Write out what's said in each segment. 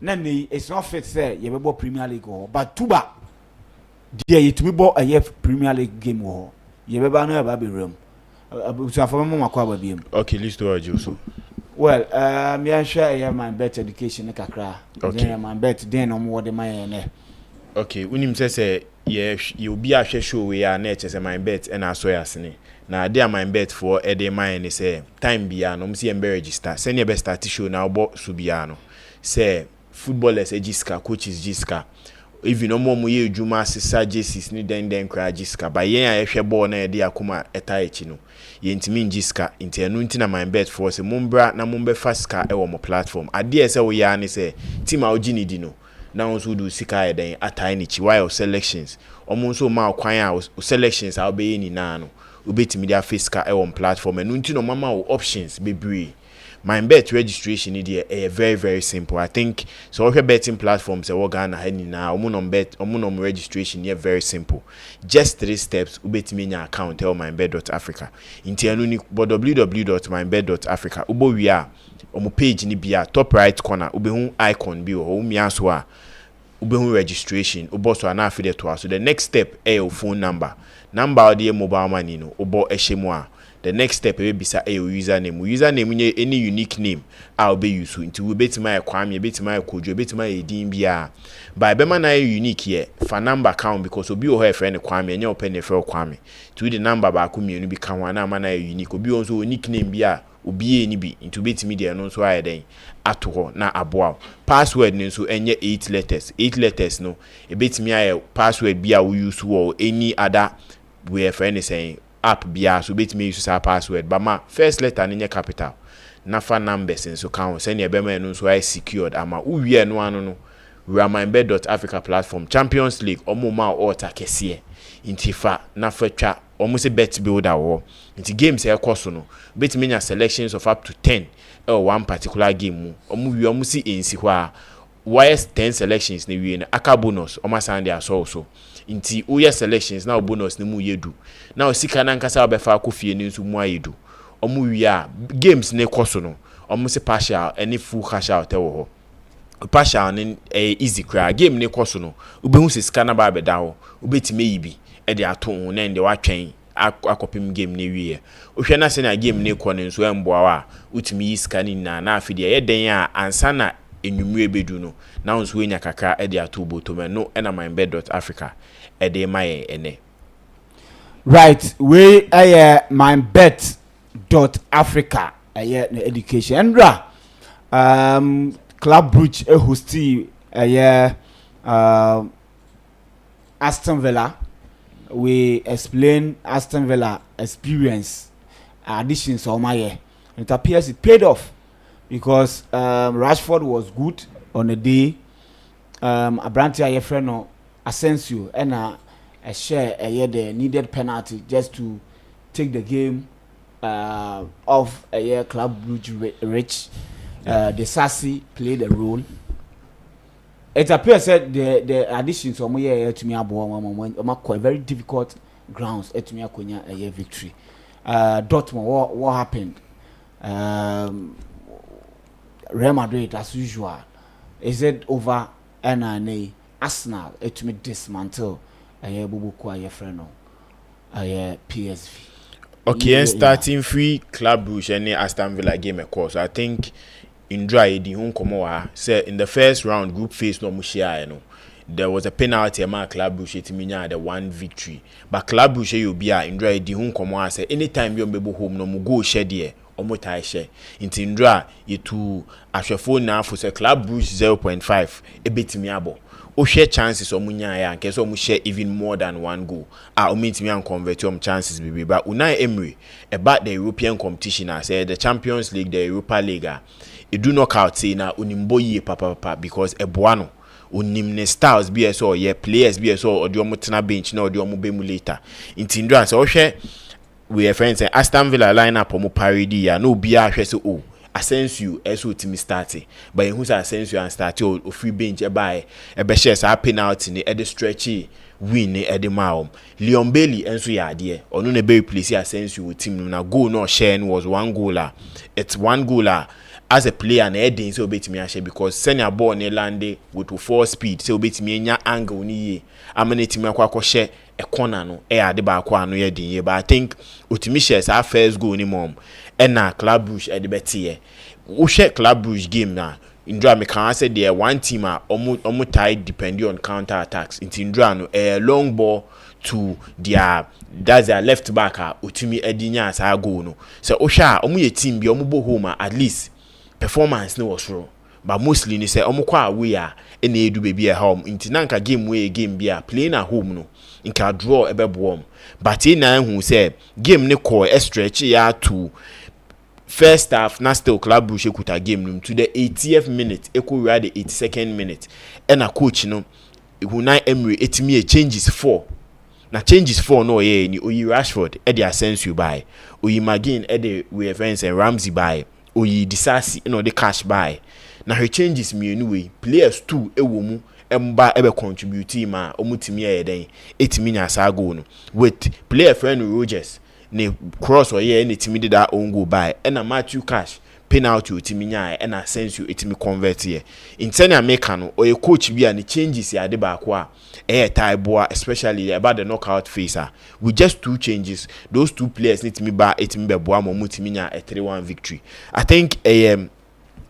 Nani it's not fit say you be Premier League or but tuba there you to be bought a Premier League game or you be no ba be room. Okay, let's do it, so. Well, me share my bet education kakra. Okay. My bet then on what my ene. Okay, when him say you be a show we are nature say my bet and I saw asne. Na there my bet for a day mine say time bia no see embe register. Send your best start show now bo subiano. Say footballers ejiska, coaches jiska. Even no more muye juma sisa Jesus ni den kra jiska. Ba yen a hwe ball na de akoma eta echi no. Ye ntimi njiska nti enu nti na my bet for say mumbra na mumbe faska e wo mo platform. Ade say wo ya ne say team a ogini di no. Na onso do sika e den atai ni chi while selections. Omo nso ma kwan a selections a obey ni na no. Obetimi dia faska e wo platform enu nti no mama wo options bebre. My bet registration is very very simple. I think so. All betting platforms are Ghana now. Omunom registration is very simple. Just 3 steps. Ubet me your account. Tell MYBET.AFRICA. Into www.mybet.africa. Ubo we are. Omo page ni bia top right corner. Ubehun icon bi o miaswa. Ubehun registration. Ubo so na afide to. So the next step is your phone number. Number of the mobile money no. Ubo eshemwa. The next step will be a username. Username any unique name I'll be used into we bet my kwame, bet my kojo, bet my DMBA. By bema na unique here for number count because obi o her friend kwame and your penny for kwame. To the number ba kumi no be kan wana mana unique. Obi also unique name bia obi any be into bet media no so I then ato na aboa. Password no so enye 8 letters. 8 letters no. E bet me a password bia we use or any other way friend saying app bia so bet me use our password but my first letter in capital nafa numbers and so count send your bema no so I secured ama uwie no anu no we are MYBET.AFRICA platform Champions League omo ma order kese intifa nafa twa omo se bet builder wo inti games e koso no bet me nya selections of up to 10 or one particular game mu omo wi omo si ensi ho a wise 10 selections na wie na aka bonus omo sande aso so inti oya selections na bonus ni mu yedu na osika na nkasa obefa akofie ni nso mu ayedu omu wia games ne koso no omu se partial any full cash out wo ho partial ni easy cra game ne koso no obehu se sika na ba beda ho obetime yibi e de ato ho na nde watwen akopim game ne wie ohwe na se na game ne ko ne nso emboa wa utimi sika ni na afide ye den a ansa na enwumre bedu no na nso enya kakra e de ato botome no na MYBET.AFRICA e de maye ene. Right, we MYBET.AFRICA education. Andra, Club Brugge hosti Aston Villa. We explain Aston Villa experience additions on my year. It appears it paid off because Rashford was good on the day. Abranti Ayefreno Asensio and a share the needed penalty just to take the game off Club Brugge rich. The Sassy played a role. It appears that the additions of my to me are very difficult grounds to me a victory. Dortmund, what happened? Real Madrid as usual. Is it over? And Arsenal to me dismantle Bubu Kwa friend PSV. Okay, and starting free Club Brugge and Aston Villa game of course. I think in dry the home Komoa say in the first round group phase no mushia no. There was a penalty among Club Brugge to me the one victory. But Club Brugge you be in dry the home Komoa say anytime you be home no mu go share there. Omotai share into Indra you to ashefo now for say Club Brugge 0.5 a bit me abo o share chances omunya ya nke so mu share even more than one goal o meet me and convert your chances be but Unai Emery about the European competition I say the Champions League the Europa League e do knockout say na onimbo ye papa because eboano onimne styles be so ye players be so odi omotena bench na odi omobemu later into Indra say o share we are friends Aston Villa line up omo parody ya no bia hwe say oh Asensio eso timi starting but you say Asensio and start o free bench e buy e be share sa penalty ni e de stretchy win ni e de maom Leon Bailey enso ya ade onu na be replace Asensio with team na goal no share was one goaler. It's one goaler as a player na edin say obetimi a share because senior ball na lande with 4 speed say obetimi anya angle ni ye amana timi akwa share a corner no e ade ba akwa no ye din ye but I think otimi share sa first goal ni mom and na Club Brugge e de betie wo share Club Brugge game na Indra me can say there one team omu tied depending on counter attacks in Indra no a long ball to their left back otimi edinya as a goal no so osha omu ye team bi omu bo home at least performance no was wrong but mostly ni say omu kwa away na edu baby at home inti nanka game way game bia playing at home no inka draw ebebo but na hu say game ne call stretch ya to first half na still Club Brugge kuta game no to the 80th minute equal the 82nd minute and a coach no Unai Emery etimi changes 4 na changes 4 no ye ni oyi Rashford e de Asensio buy oyi Magin e de Reference and Ramsey buy oyi Disasi no de Cash buy na her changes me anyway players 2 ewo mu emba ebe contribute ma omutimi e den etimi nya sa go no with player friend Rogers ne cross or ye etimi de that own go buy and na Matthew Cash penalty etimi nya and Asensio etimi convert here in senior make no oyi coach bia ne changes ya de ba kwa Taiboa, especially about the knockout phase. With just 2 changes, those 2 players need to me ba etimi be boa mo mutiminya a 3-1 victory. I think a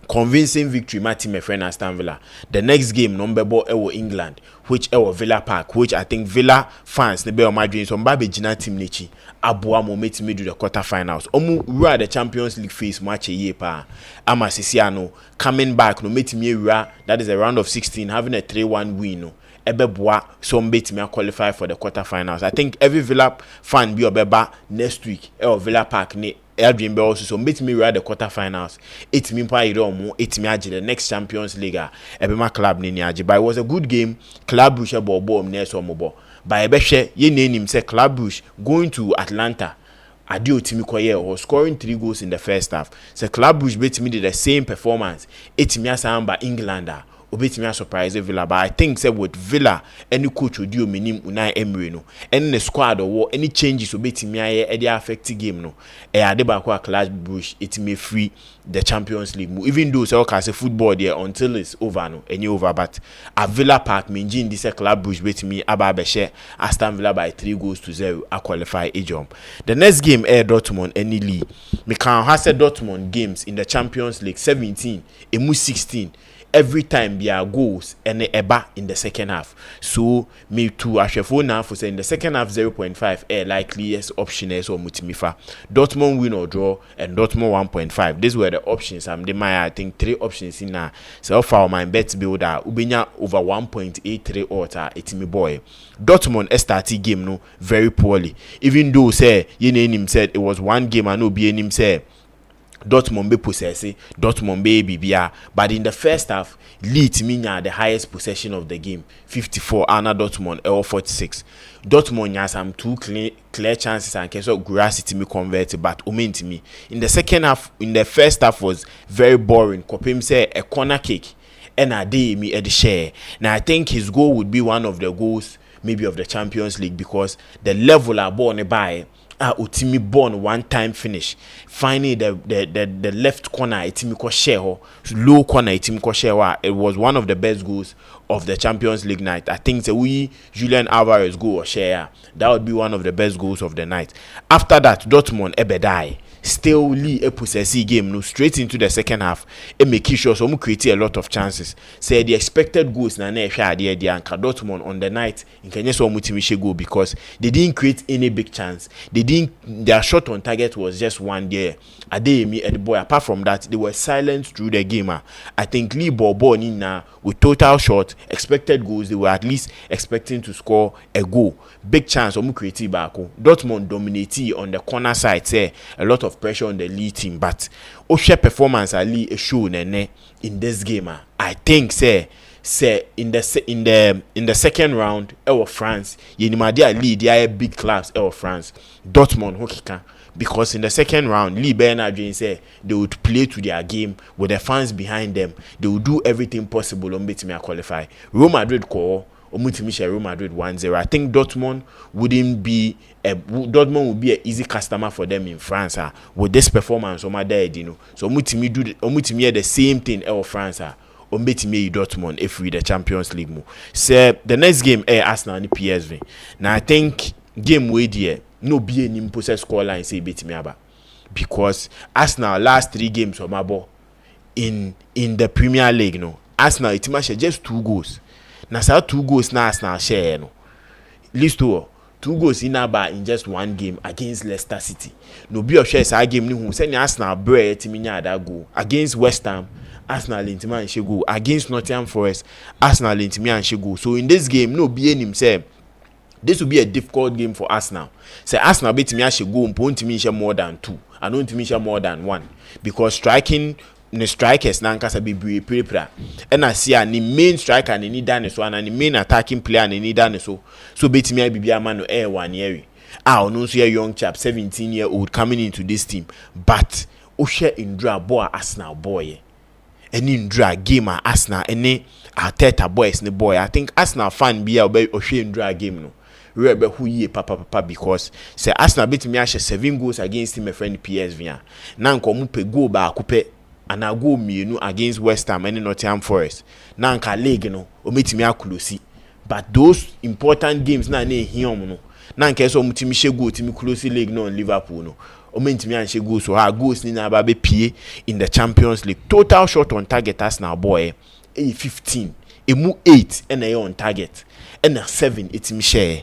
convincing victory my team my friend Aston Villa. The next game number ball ewo England, which ewo Villa Park, which I think Villa fans ne be on my dreams on babe jina team nechi aboa mo metimi do the quarterfinals. Omu ra the Champions League phase match a year pa. Ama Sisiano coming back no metimi ra that is a round of 16 having a 3-1 win no. Ebeboa some bit me qualify for the quarterfinals. I think every Villa fan be obeba next week or Villa Park ne Adrian be also some bit me ride the quarterfinals. It mean pa iromo it me aje the next Champions League ebema club ni aje. But it was a good game. Club Brugge bo near so mobo. But ebehwe ye name say Club Brugge going to Atlanta. Adio Timi Koye was scoring 3 goals in the first half. So Club Brugge bet me did the same performance. It me asamba Englander. Obetimi surprise Villa, but I think say with Villa any coach would do minim Unai Emery no any the squad or any changes obetimi aye e dey affect game no e ade ba kwa Club Brugge it may free the Champions League even though say can say football there until it's over no any over but at Villa Park menjin this Club Brugge betimi aba be share Aston Villa by 3-0 a qualify a jump. The next game Dortmund any league me can have said Dortmund games in the Champions League 17 emu 16 every time there are goals and eba in the second half. So me too ashefo now for say in the second half 0.5 likeliest option is or mutimifa. Dortmund win or draw and Dortmund 1.5. These were the options. I think 3 options in now. So far my bet builder ubenya over 1.83 order etimi boy. Dortmund started game no very poorly. Even though say him said it was one game and no be him say Dortmund be possessing, Dortmund be bibia, but in the first half, Leeds mean the highest possession of the game, 54, Anna Dortmund 46. Dortmund has some 2 clear chances and case of grass to me converted, but to me. In the second half, in the first half was very boring. Kopim say a corner kick, and a day me at the share. Now I think his goal would be one of the goals, maybe of the Champions League, because the level are born by. Utimi born one time finish. Finally the left corner itimi ko share low corner itimi ko share. It was one of the best goals of the Champions League night. I think we Julian Alvarez goal or share. That would be one of the best goals of the night. After that Dortmund ebedai. Still Lee a possessive game no straight into the second half and make sure some create a lot of chances. Say the expected goals na na share the Dortmund on the night in Kenya so mutimishe goal because they didn't create any big chance. Their shot on target was just one there. Adeyemi and the boy apart from that they were silent through the game. I think Lee Bobo na with total shot expected goals they were at least expecting to score a goal. Big chance omu create back. Dortmund dominated on the corner side say a lot of pressure on the lead team but Oshe performance ali a show nene in this game. I think say in the second round France yenimadi lead they are big clubs France Dortmund hokika because in the second round, Lee Bernard say they would play to their game with the fans behind them. They would do everything possible on betting qualify. Real Madrid call Real Madrid 1-0. I think Dortmund would be an easy customer for them in France with this performance on my dad, you know. So Omutimi the same thing in France Ombetimi Dortmund if we the Champions League mo. So the next game Arsenal and PSV. Now I think game way there no be any possess score line say betimi aba because Arsenal last 3 games on my ball in the Premier League no. Arsenal it must just 2 goals. Now say 2 goals na Arsenal share no. List 2 goals in aba in just 1 game against Leicester City. No be share say game ni hu say Arsenal bre timi nya that goal against West Ham. Arsenal intima and she go against Nottingham Forest. Arsenal intima and she go. So in this game, no be him say this will be a difficult game for Arsenal. Say Arsenal beat me and she go and me more than 2. I don't me more than 1 because striking the strikers na nkasa be prepare. And I see the main striker and need done so and the main attacking player and need done so. So beat me be a man 1 year. No so a young chap 17-year-old coming into this team, but Oshe Indra boy Arsenal boy. Any drag game at Arsenal, any Arteta boys, the boy. I think Arsenal fan be a drag game no. Remember who ye papa because say Arsenal beat me 7 goals against him a friend PSV. Now come pe go ba coupe and I go me against West Ham and Nottingham Forest. Now ka league no o meet me close. But those important games na him no. Now ka so mutimi she go timi close league no Liverpool no. Omentimi and she goes so her goals ni na ba be pie in the Champions League. Total shot on target Arsenal boy 15. Emu 8 and on target. And 7 itimi share.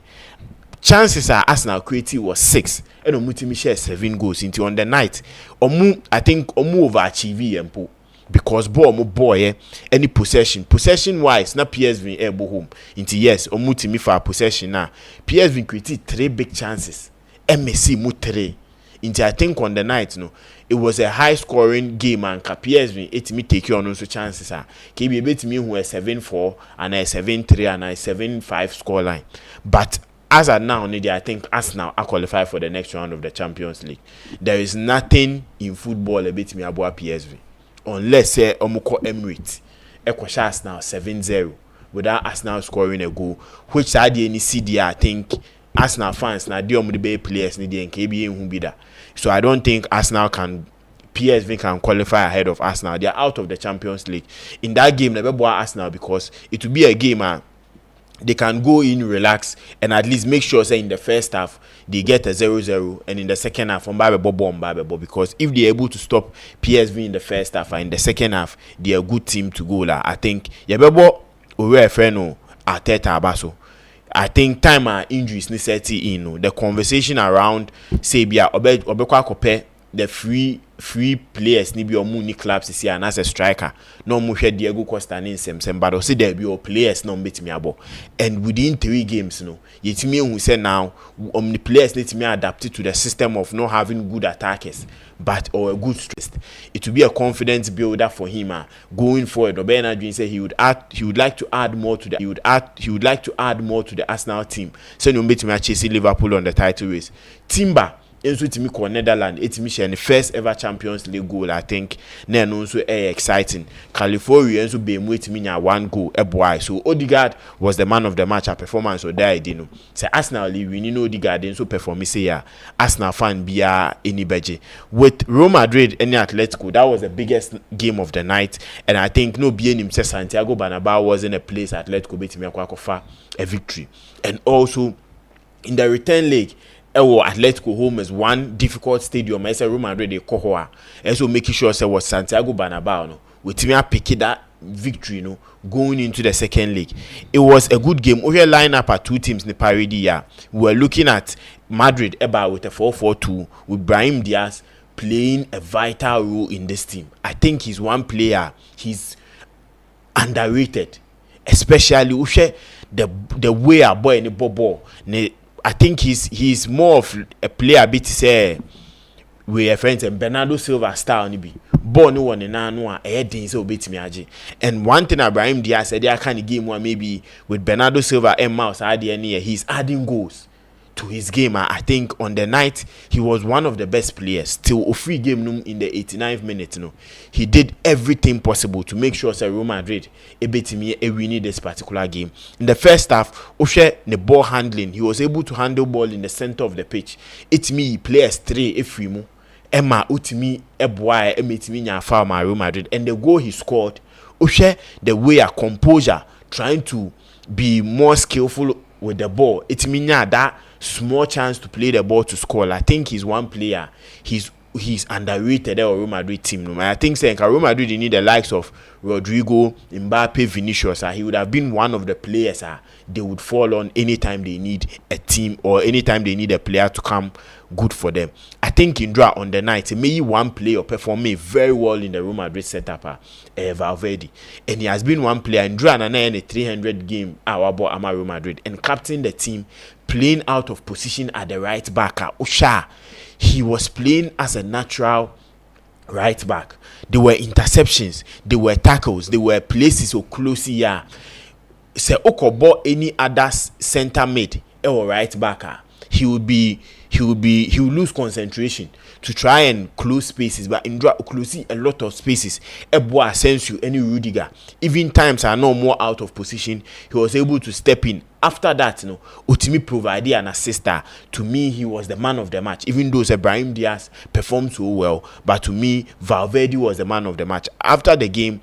Chances are Arsenal creative was 6 and omutimi share 7 goals into on the night. I think overachieve empo because boy any possession wise na PSV able home into yes omutimi for possession na PSV created 3 big chances. MSC mu 3. I think on the night, no, it was a high scoring game and PSV it me take you on also chances. KB beat me who 7-4 and a 7-3 and a 7-5 score line. But as of now, I think Arsenal are qualified for the next round of the Champions League. There is nothing in football a bit me about PSV unless say Omoko Emirates Equasha Arsenal 7-0 without Arsenal scoring a goal, which I didn't see there. I think Arsenal fans na the only players need the KBA who be that. So I don't think PSV can qualify ahead of Arsenal. They are out of the Champions League. In that game, they will beat Arsenal because it will be a game they can go in, relax, and at least make sure say in the first half they get a 0-0, and in the second half because if they are able to stop PSV in the first half and in the second half, they are a good team to go. I think Yabebo Ure Freno Arteta Abaso. I think time and injuries necessity in the conversation around Sabia Obekwa Kope the free players ni bi omu ni clubs is here and as a striker no mu hwe Diego Costa ni nsem but say there be players no betimi abo and within 3 games no yetimi hu say now the players need to be adapted to the system of not having good attackers but or a good stress. It will be a confidence builder for him going forward. Obena Dream said he would like to add more to the Arsenal team. So no betimi chasing Liverpool on the title race. Timber enso timi ko Netherlands etimi share the first ever Champions League goal. I think na no so exciting. California enso be mu etimi nya 1 goal boy. So Odegaard was the man of the match. A performance or die no. Say Arsenal we need Odegaard enso perform say ya Arsenal fan bia anybody. With Real Madrid and Atletico, that was the biggest game of the night, and I think no be him say Santiago Bernabeu was in a place Atletico betimi akwa a victory. And also in the return leg Atletico home is one difficult stadium. I say Real Madrid they kohoa. And so making sure say was Santiago Bernabeu no. With me pick that victory no going into the second leg. It was a good game. We line up at 2 teams in the parity year. We were looking at Madrid about with a 4-4-2 with Brahim Diaz playing a vital role in this team. I think he's one player. He's underrated, especially the way a boy in the ball. I think he's more of a player bit say we are friends and Bernardo Silva style ni bi ball no one na no a heading so betimi age. And one thing Ibrahim Diaz said there kind of game one maybe with Bernardo Silva and Mouse he's adding goals to his game. I think on the night he was one of the best players. Till a free game in the 89th minute, he did everything possible to make sure that Real Madrid winning this particular game. In the first half, Oshe the ball handling, he was able to handle ball in the center of the pitch. It me players 3 if we move. Emma Utimi Eboy Emitimi Nyafa Real Madrid, and the goal he scored, Oshe the way a composure, trying to be more skillful with the ball. It means that small chance to play the ball to score. I think he's one player. He's underrated at Real Madrid team. I think saying Real Madrid need the likes of Rodrigo, Mbappe, Vinicius. He would have been one of the players they would fall on anytime they need a team or anytime they need a player to come good for them. I think Indra on the night, maybe one player performing very well in the Real Madrid setup, Valverde, and he has been one player. Indra and a 300 game about Real Madrid and captain the team, playing out of position at the right back. Usha, he was playing as a natural right back. There were interceptions, there were tackles, there were places so close here. Say Okobo any other center mid or right back, he would lose concentration to try and close spaces, but Indra close a lot of spaces. Ebo Asensio, any Rudiger, even times are no more out of position, he was able to step in. After that, Otimi provided an assist. To me, he was the man of the match. Even though Brahim Diaz performed so well, but to me, Valverde was the man of the match. After the game,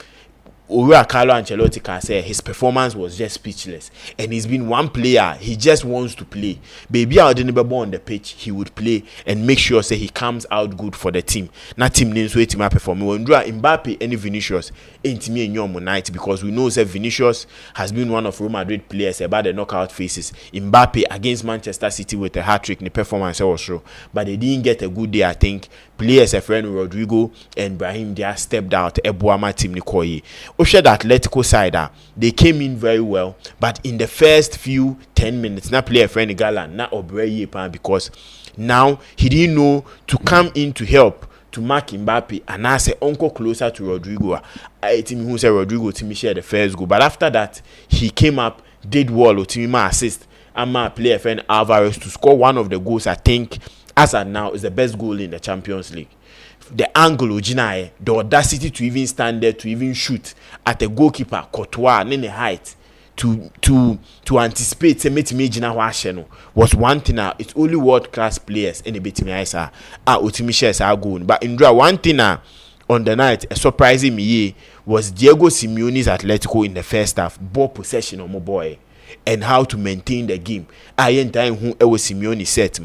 Carlo Ancelotti said his performance was just speechless, and he's been one player. He just wants to play. Baby, I didn't be on the pitch. He would play and make sure he comes out good for the team. Not team names where team perform. When Mbappe and Vinicius ain't me in your night, because we know that Vinicius has been one of Real Madrid players about the knockout phases. Mbappe against Manchester City with a hat trick, the performance was true, but they didn't get a good day. I think players, a friend Rodrigo and Brahim, they stepped out. Ebuama team Nikoye. Oshe the Atletico side, they came in very well, but in the first few 10 minutes, now play a friend Gala, not Obreye Pan, because now he didn't know to come in to help to mark Mbappe, and I say uncle closer to Rodrigo. I team who said Rodrigo team share the first goal, but after that he came up, did well, team assist, and my player friend Alvarez to score one of the goals. I think as of now is the best goal in the Champions League. The angle Ojinae, the audacity to even stand there, to even shoot at a goalkeeper, Courtois, and the height to anticipate was one thing. It's only world class players in the betimi Otimi shares are going. But in one thing on the night, surprising me was Diego Simeone's Atletico in the first half, ball possession on my boy, and how to maintain the game. I ain't time who was Simeone set.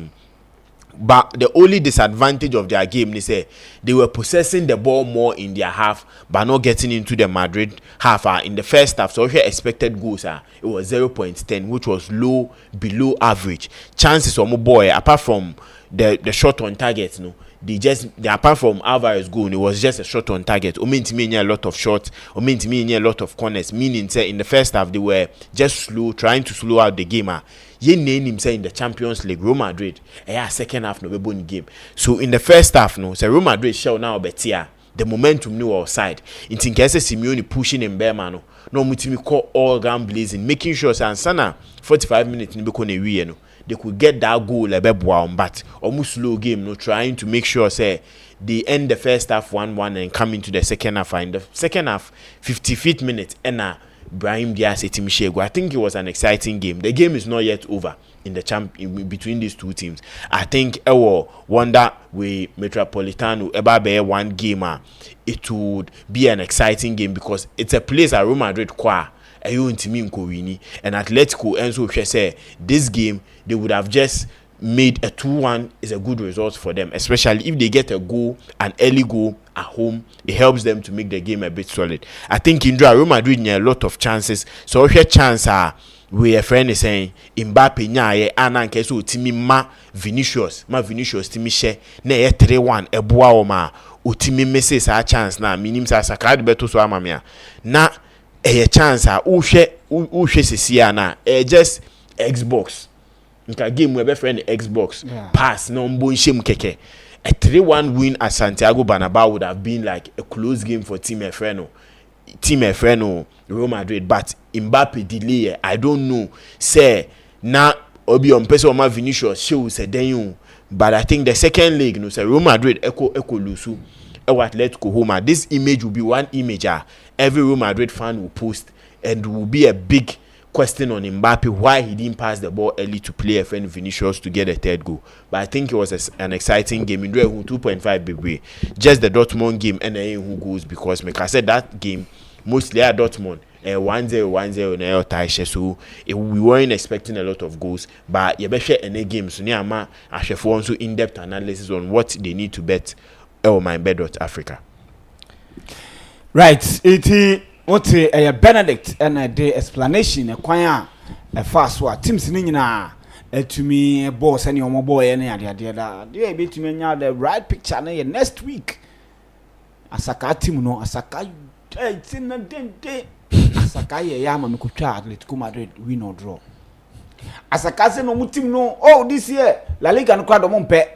But the only disadvantage of their game is they were possessing the ball more in their half, but not getting into the Madrid half. In the first half, so if you expected goals, it was 0.10, which was low, below average. Chances on my boy, apart from the shot on target, they apart from Alvarez goal, it was just a shot on target. Omentimi a lot of shots, Omentimi a lot of corners. Meaning, in the first half they were just slow, trying to slow out the game. Ye name himself in the Champions League, Real Madrid. Second half no be game. So in the first half, Real Madrid shall now betia. The momentum no outside. In case Simeone pushing in Berman, no mutimi call all gun blazing, making sure Sansana 45 minutes ni beko ne wiye they could get that goal but almost slow game, trying to make sure they end the first half 1-1 and come into the second half. In the second half, 55th minute, and Brahim Diaz Etimishego. I think it was an exciting game. The game is not yet over in the between these two teams. I think wonder with Metropolitano about one game, it would be an exciting game because it's a place at Real Madrid and Atletico, and so say this game they would have just made a 2-1 is a good result for them, especially if they get a goal, an early goal at home. It helps them to make the game a bit solid. I think in Real Madrid need a lot of chances, so if your chance we a friend is saying Mbappe nyaye ananke so timi ma Vinicius timi she na 3-1 eboa o ma otimi message a chance na minim sa sakad beto so amamia na chance uhwe sesia na just Xbox nka game we be friend Xbox pass no mbo nshem keke. A 3-1 win at Santiago Bernabeu would have been like a close game for Team Efreno Real Madrid, but Mbappe delay. I don't know. Say now obi on person ma Vinicius show say den but I think the second leg no say Real Madrid echo lusu e what Atletico home. This image will be one image every Real Madrid fan will post and will be a big question on Mbappe why he didn't pass the ball early to play a friend Vinicius to get a third goal. But I think it was an exciting game in 2.5 baby. Just the Dortmund game and who goes because like I said that game mostly at Dortmund 1-0 na tie so we weren't expecting a lot of goals but you better any games so near ma ahwefo also in-depth analysis on what they need to bet on MYBET.AFRICA. Right, it what a Benedict and the explanation a kwan a fast what teams ni nyina to me a boss and your boy and the bit to me the right picture na next week asaka team no asaka it's in a day asaka ye yama me kutwa Atletico Madrid win or draw asaka se no mu team no oh this year La Liga no kwa do mo mpe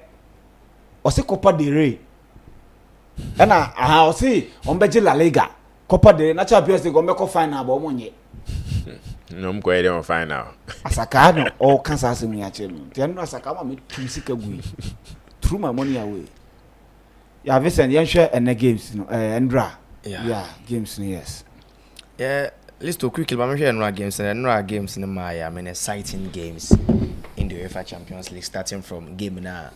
o se Copa del Rey ana aha o se on beje La Liga Copa del Rey na Champions League on be ko final ba o monye no mko ede on final asaka no o Kansas mu ya che no te no asaka ma me tum sika gui through my money away ya vesen yen hwe ene games no Endra yeah games no yes let's talk quickly about games and games in my exciting games in the UEFA Champions League starting from game now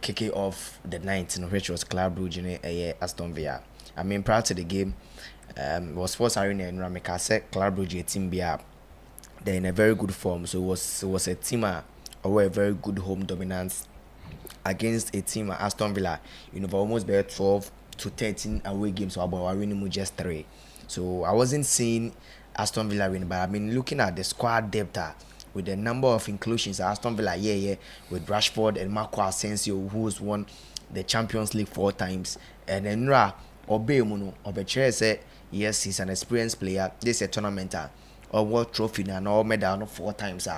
kicking off the 9th which was Club Brugge and Aston Villa. I mean prior to the game was Sports Arena and Ramekase Club Brugge team be up they're in a very good form so it was a team or a very good home dominance against a team Aston Villa almost better 12 to 13 away games so about winning just 3. So I wasn't seeing Aston Villa win, but I mean looking at the squad depth with the number of inclusions Aston Villa with Rashford and Marco Asensio who's won the Champions League 4 times and then Obemuno Obeche say yes he's an experienced player. This is a tournament or World Trophy and all medal 4 times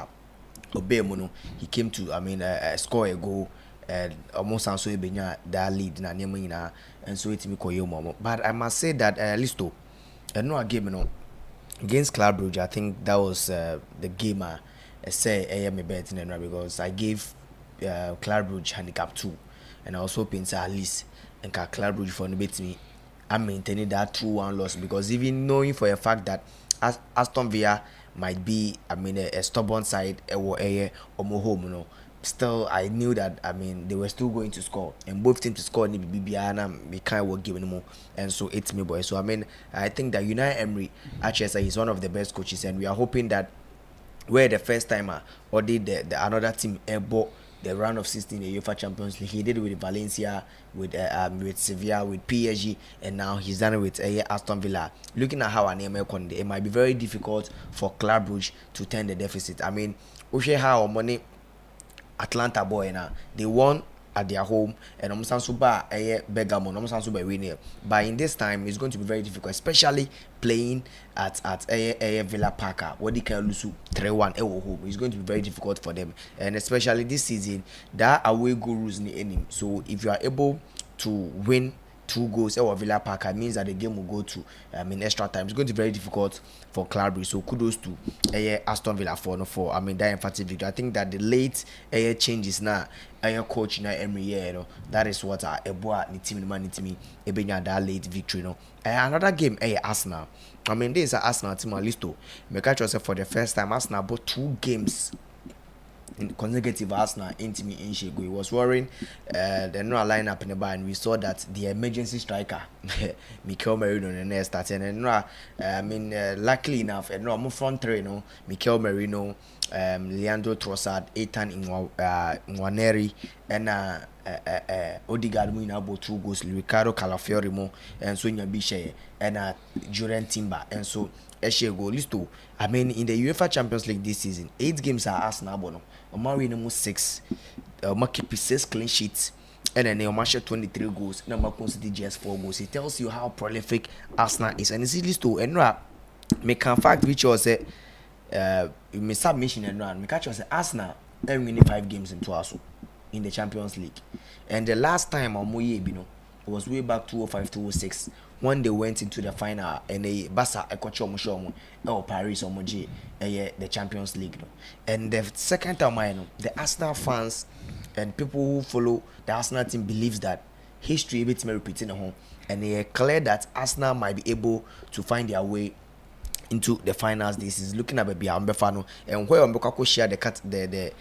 Obemuno he came to score a goal and almost also benya that lead na nyama and so it me koyo momo but I must say that listo no game against Club Brugge I think that was the game I say I am a bet in because I gave Club Brugge handicap 2 and I was hoping to at least and Club Brugge for no bet me I'm maintaining that 2-1 loss because even knowing for a fact that Aston Villa might be a stubborn side or home still I knew that they were still going to score and both teams to score ni BBR we kind of giving more and so it's me boy so I think that Unai Emery actually is one of the best coaches and we are hoping that where the first timer or did the another team bought the round of 16 in the UEFA Champions League he did it with Valencia with Sevilla with PSG and now he's done it with Aston Villa. Looking at how an it might be very difficult for Club Brugge to turn the deficit. We how money Atlanta boy now they won at their home and Omusansuba Bergamo Omusansuba winning but in this time it's going to be very difficult especially playing at Villa Park where they can lose 3-1 home it's going to be very difficult for them and especially this season that away goal rules in the enemy so if you are able to win 2 goals at Villa Park means that the game will go to extra time. It's going to be very difficult for Club Brugge. So kudos to Aston Villa for that emphatic victory. I think that the late changes now coach na Emery that is what Eboa ni team man team ebenya that late victory another game Arsenal. This is Arsenal team listo. Make sure for the first time Arsenal bought 2 games in consecutive Arsenal into me in Shego. It was worrying the no lineup in the bar and we saw that the emergency striker Mikel Merino and started and luckily enough and no front 3 Mikel Merino Leandro Trossard Ethan Nwaneri and Odegaard mu about 2 goals Ricardo Calafiori mo and so Nyabishe and Julian Timber and so Eshego listo in the UEFA Champions League this season 8 games are Arsenal bono Omari no 6 keep 6 clean sheets and then Omasha 23 goals and Omakonsi just 4 goals. It tells you how prolific Arsenal is and it's listo and make a fact which was me submission and run me catch us Arsenal winning 5 games in Twaso in the Champions League and the last time Omoye It was way back 2005, 2006 when they went into the final and they Barca Paris the Champions League. No? And the second time I know the Arsenal fans and people who follow the Arsenal team believes that history may repeating at home, and they are clear that Arsenal might be able to find their way into the finals. This is looking at baby Ambefano and where Ambekako share the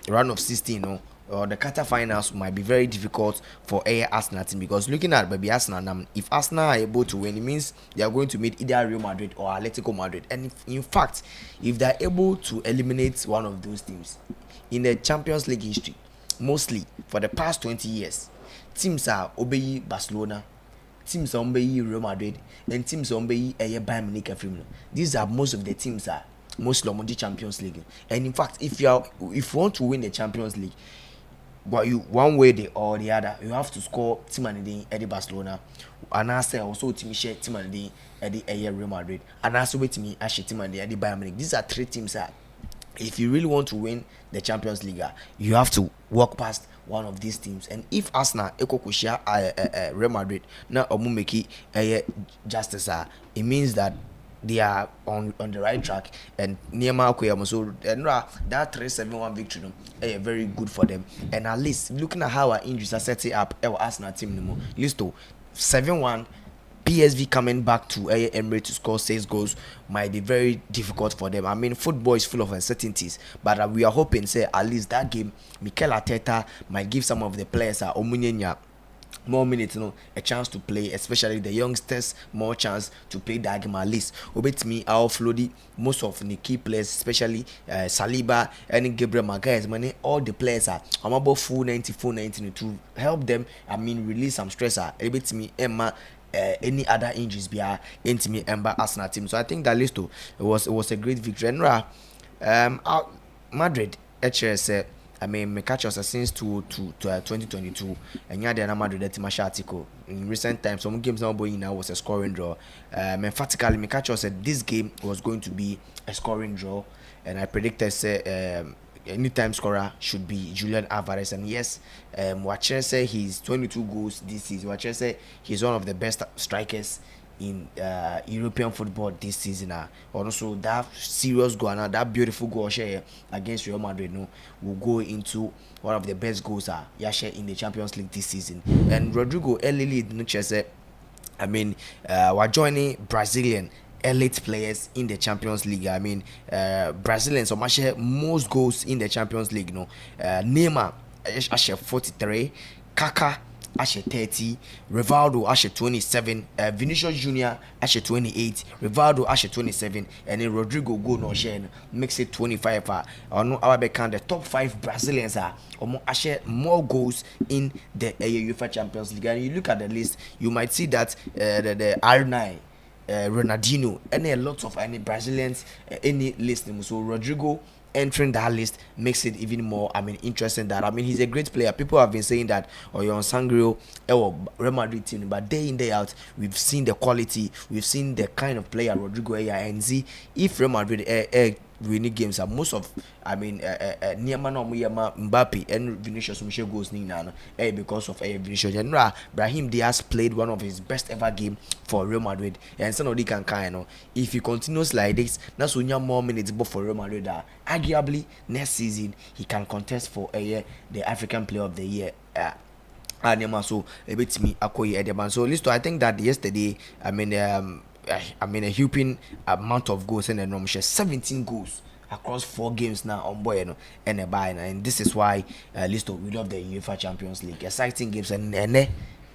round of 16, no, or the quarter finals might be very difficult for a Arsenal team, because looking at baby Arsenal, if Arsenal are able to win, it means they are going to meet either Real Madrid or Atletico Madrid. And in fact, if they are able to eliminate one of those teams in the Champions League history, mostly for the past 20 years, teams are obey Barcelona, teams are obey Real Madrid, and teams are obey Bayern Munich. These are most of the teams are most Lomondi Champions League. And in fact, if you want to win the Champions League, but you one way or the other, you have to score team and Eddie Barcelona, and I say also team share team and Eddie Real Madrid, and also with me Ashe team and Eddie Bayern Munich. These are three teams that if you really want to win the Champions League, you have to walk past one of these teams. And if Arsenal Ekokushia Real Madrid na omumeki justice, it means that they are on the right track, and Niema Koyama, so that 3-7-1 victory very good for them. And at least looking at how our injuries are setting up our Arsenal team no more, listo 7-1 PSV coming back to Emirates to score 6 goals might be very difficult for them. I mean, football is full of uncertainties, but we are hoping say at least that game Mikel Arteta might give some of the players more minutes, a chance to play, especially the youngsters more chance to play that game. At least obet me offload most of the key players, especially Saliba and Gabriel Magalhaes. All the players are about full 90 to help them. I mean, release some stress. Obet me Emma. Any other injuries be into me Ember Arsenal team. So I think that list it was a great victory. And Madrid said, I mean, me catch us since 2022, and yeah, the Madrid team article in recent times. Some games now going now was a scoring draw. Emphatically, me catch us said this game was going to be a scoring draw, and I predicted say anytime scorer should be Julian Alvarez. And yes, Watcher say he's 22 goals this season. Watcher say he's one of the best strikers in European football this season. Also that serious goal, that beautiful goal share against Real Madrid will go into one of the best goals in the Champions League this season. And Rodrigo Elili said, I mean, we're joining Brazilian elite players in the Champions League. I mean, Brazilians are most goals in the Champions League. Neymar 43, Kaká 30, Rivaldo 27, Vinicius Junior 28, Rivaldo 27, and then Rodrigo go no share makes it 25. Our become the top 5 Brazilians are more goals in the UEFA Champions League. And you look at the list, you might see that the R9 Ronaldinho and a lot of any Brazilians any list. So Rodrigo entering that list makes it even more interesting. That he's a great player. People have been saying that on Sangrio Real Madrid team, but day in day out we've seen the quality, we've seen the kind of player Rodrigo and see if Real Madrid winning games are most of Mbappe and Vinicius goes because of Vinicius. And Brahim Diaz played one of his best ever game for Real Madrid, and somebody can if he continues like this, that's when more minutes for Real Madrid. Arguably next season he can contest for the African Player of the Year. So a bit me so list. I think that yesterday a whooping amount of goals, and then 17 goals across 4 games now on boy and a buy, and this is why Listo we love the UEFA Champions League. Exciting games, and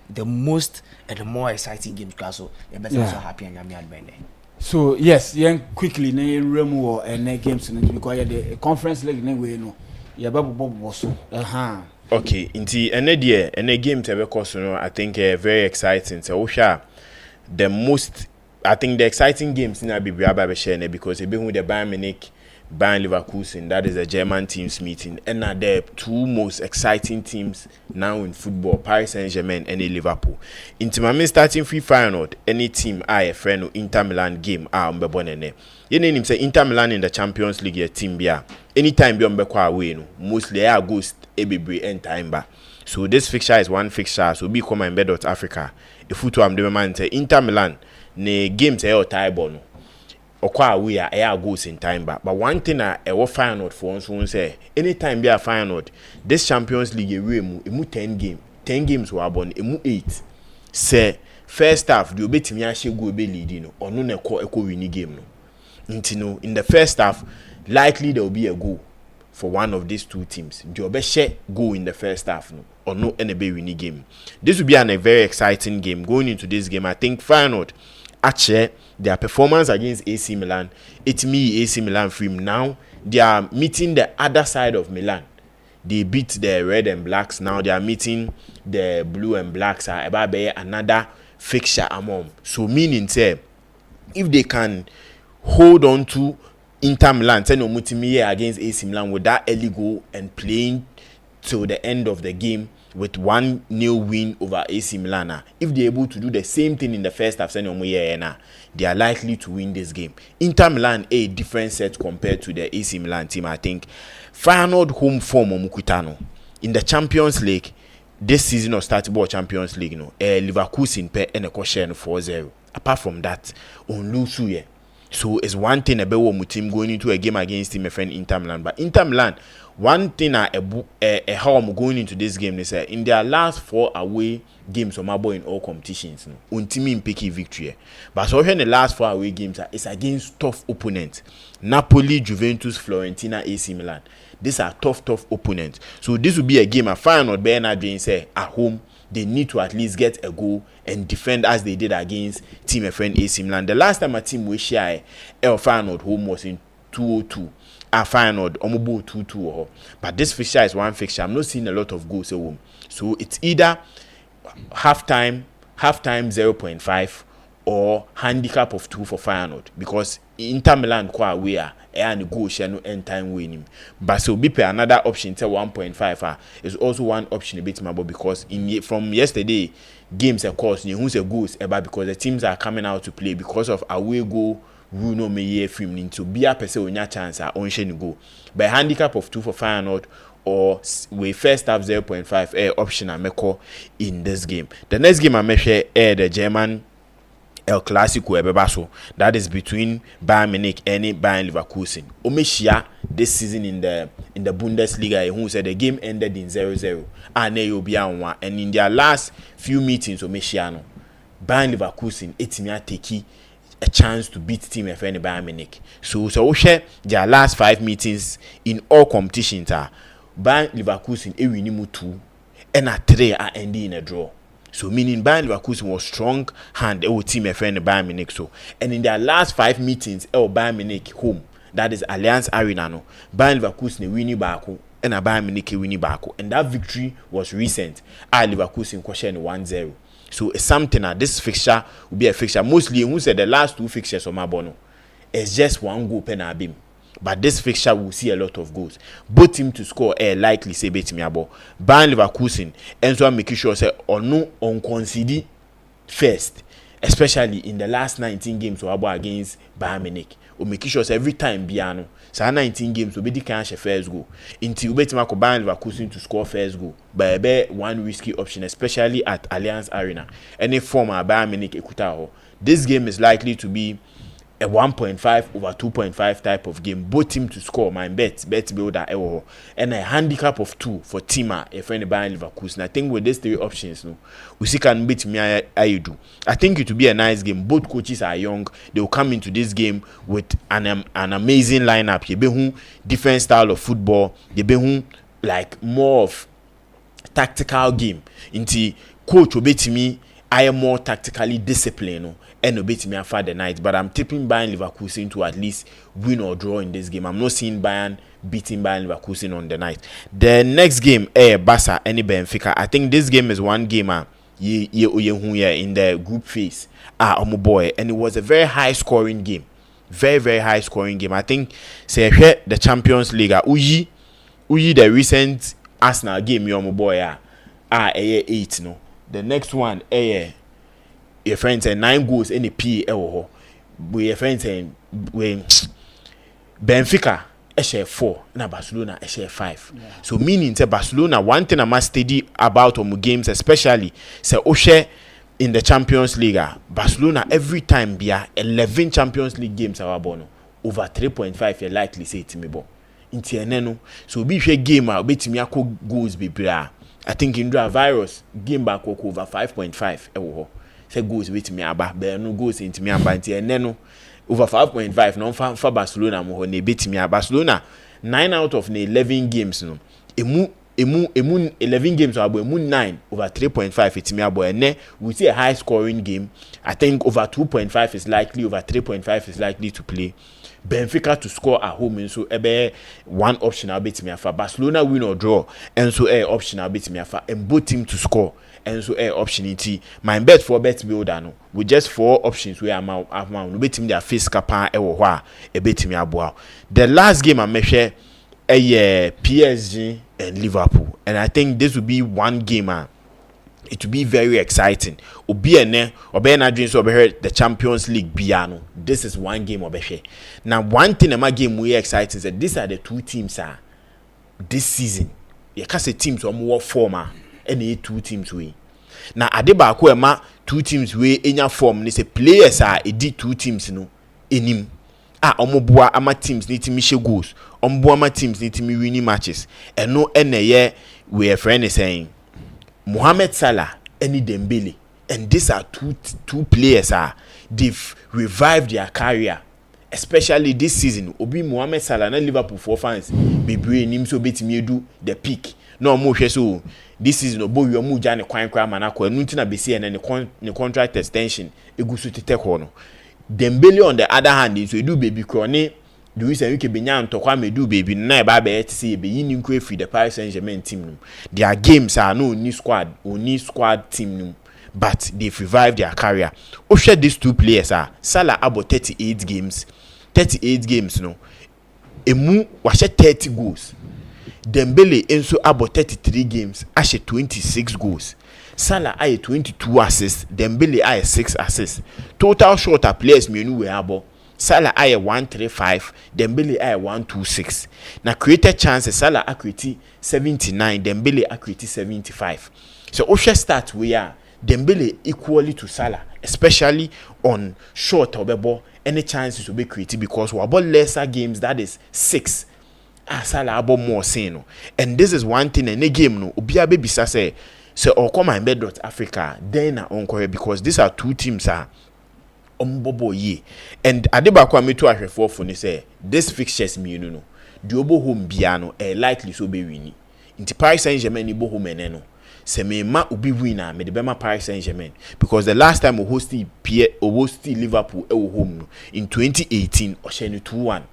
the most and the more exciting games, so so happy and yummy. So yes, quickly remu and games because the Conference League okay, inti ene game tebe course I think very exciting. So the most, I think the exciting games in Abibraba share because it be with the Bayern Munich, Bayern Leverkusen, that is the German teams meeting, and are the 2 most exciting teams now in football, Paris Saint-Germain and Liverpool. Into my starting free final, any team a friend Inter Milan game mbebonene. You name say Inter Milan in the Champions League team bia. Anytime be mbekwa away no, mostly I ghost ebebre and time ba. So this fixture is one fixture. So be come MYBET.AFRICA. If you to am the man say Inter Milan ne games e tie bono. Okwa we are air goals in time back. But one thing I will find out for once won't say anytime be a find out this Champions League emu 10 games were born emu 8. Say first half the obetimi ahye go be leading no ono na eko win game no. Ntino in the first half likely there will be a goal for one of these two teams. The obeshe go in the first half no or no any be winning game. This will be a very exciting game. Going into this game, I think Feyenoord actually their performance against AC Milan, it's me AC Milan film now. They are meeting the other side of Milan. They beat the red and blacks. Now they are meeting the blue and blacks. About another fixture among. So meaning say if they can hold on to Inter Milan, say no mutimi against AC Milan with that early goal and playing till the end of the game with 1-0 win over AC Milan. If they're able to do the same thing in the first half, they are likely to win this game. Inter Milan a different set compared to the AC Milan team. I think Feyenoord home form omukutano in the Champions League this season of starting ball Champions League Leverkusen pe and a share 4-0. Apart from that, on lose here. So it's one thing about one team going into a game against team friend Inter Milan. But Inter Milan, one thing how I'm going into this game is in their last 4 away games on my boy in all competitions, on team in picky victory. But so in the last 4 away games, it's against tough opponents. Napoli, Juventus, Fiorentina, AC Milan. These are tough opponents. So this will be a game. I find out Bernard Jane say at home they need to at least get a goal and defend as they did against team friend AC Milan. The last time a team we share Feyenoord home was in 2002. Feyenoord omobo 2-2. But this fixture is one fixture. I'm not seeing a lot of goals at home. So it's either halftime 0.5 or handicap of 2 for Feyenoord, because Inter Milan kwa away and goal share no end time winning. But so be another option to 1.5 is also one option a bit more, because from yesterday games of course you who's a goals about because the teams are coming out to play because of away goal rule no may film into be a person on your chance on shane go by handicap of 2 for Feyenoord or we first have 0.5 option I make in this game. The next game I measure the German El Clasico ebebaso, that is between Bayern Munich and Bayern Leverkusen. Omeshia this season in the Bundesliga, who said the game ended in 0-0. And in their last few meetings, Omeshia no Bayern Leverkusen etimia take a chance to beat team FN Bayern Munich. So share their last 5 meetings in all competitions are Bayern Leverkusen e win 2 and 3 are ending in a draw. So meaning Bayern Leverkusen was strong hand team FN Bayern Munich. So and in their last 5 meetings Bayern Munich home, that is Allianz Arena no, Bayern Leverkusen winning back and Bayern Munich winning back, and that victory was recent. Leverkusen question 1-0. So it's something that this fixture will be a fixture. Mostly who said the last 2 fixtures of Mabono is just 1 goal per abim. But this fixture will see a lot of goals. Both teams to score likely say bet me about Bayern Leverkusen and so making sure say or no on concede first, especially in the last 19 games or against Bayern Munich. Or making sure say every time Biano so 19 games will be the cash first goal until bet me Bayern Leverkusen to score first goal by one risky option, especially at Allianz Arena. Any former Bayern Munich ekuta. This game is likely to be a 1.5 over 2.5 type of game. Both team to score my bet builder and a handicap of 2 for teamer a friend Bayern Leverkusen. I think with these 3 options no we see can beat me I do. I think it will be a nice game. Both coaches are young. They will come into this game with an amazing lineup. You be different style of football. You be like more of tactical game. Into coach will be to me I am more tactically disciplined and obey me after the night, but I'm tipping Bayern Leverkusen to at least win or draw in this game. I'm not seeing Bayern beating Bayern Leverkusen on the night. The next game, Barca and Benfica. I think this game is one game in the group phase. Boy, and it was a very high scoring game. Very high scoring game. I think say the Champions League. Uyi the recent Arsenal game boy 8 no. The next one your friends say 9 goals in the PL. We your friends say we Benfica share 4 na Barcelona share 5. So meaning say Barcelona, one thing I must study about games, especially say share in the Champions League, Barcelona every time be 11 Champions League games our bono over 3.5 you likely say it me bo inti eneno. So be share game betimi akọ goals be bra. I think in the virus game back over 5.5 ewo say goals betimi aba be no goals inti me aba inti eneno over 5.5 no for Barcelona mo ne betimi aba. Barcelona 9 out of 11 games no emu 11 games abo emu 9 over 3.5 etimi abo ene we see a high scoring game. I think over 2.5 is likely, over 3.5 is likely to play. Benfica to score at home, and so one option I'll bet me afa. Barcelona win or draw, and so option I'll bet me afa. And both team to score, and so optionality. My bet for bet builder no with just 4 options where I'm no bet me their face kapa bet me abo. The last game I measure PSG and Liverpool, and I think this will be one game. It will be very exciting. The Champions League piano. This is one game now. One thing my game we exciting is that these are the 2 teams this season. You can say teams are more former and 2 teams we. Now adeba ko 2 teams we in your form. They say players are 2 teams no enim. Omoboa ama teams need to miss goals. Omoboa ama teams need to win matches. And no we a friend is saying Mohamed Salah and Dembele, and these are two players they've revived their career, especially this season. Obi Mohamed Salah na Liverpool for fans be brain him so bet me do the peak. No more so this season obo you mu ja ne kwan kra manako enu na be see and the contract extension egusu tete ko no. Dembele on the other hand so do baby crony. The reason you can be now to come do baby na ba be to see be yin nkwe free the Paris Saint-Germain team. Their games are no new squad team, but they've revived their career. Share these 2 players Salah about 38 games no. Emu was 30 goals. Dembele enso about 33 games ashe 26 goals. Salah aye 22 assists, Dembele aye 6 assists. Total shorter players menu we abo. Salah aye 135, Dembele aye 126. Now created chances Salah accuracy 79, Dembele accuracy 75. So Osha start we are Dembele equally to Salah, especially on short ball. Any chances will be created because we about lesser games, that is 6. Salah about more saying. And this is one thing in a game no Obia baby say or come MYBET.AFRICA then on because these are 2 teams Ombobo ye and adeba me to ahwefo for ni say this fixtures me no the obo home bia no likely so be wini nti Paris Saint-Germain ni bo home ene no se me ma obi wina me de be ma Paris Saint-Germain because the last time we hosted Liverpool home no in 2018 o share 2-1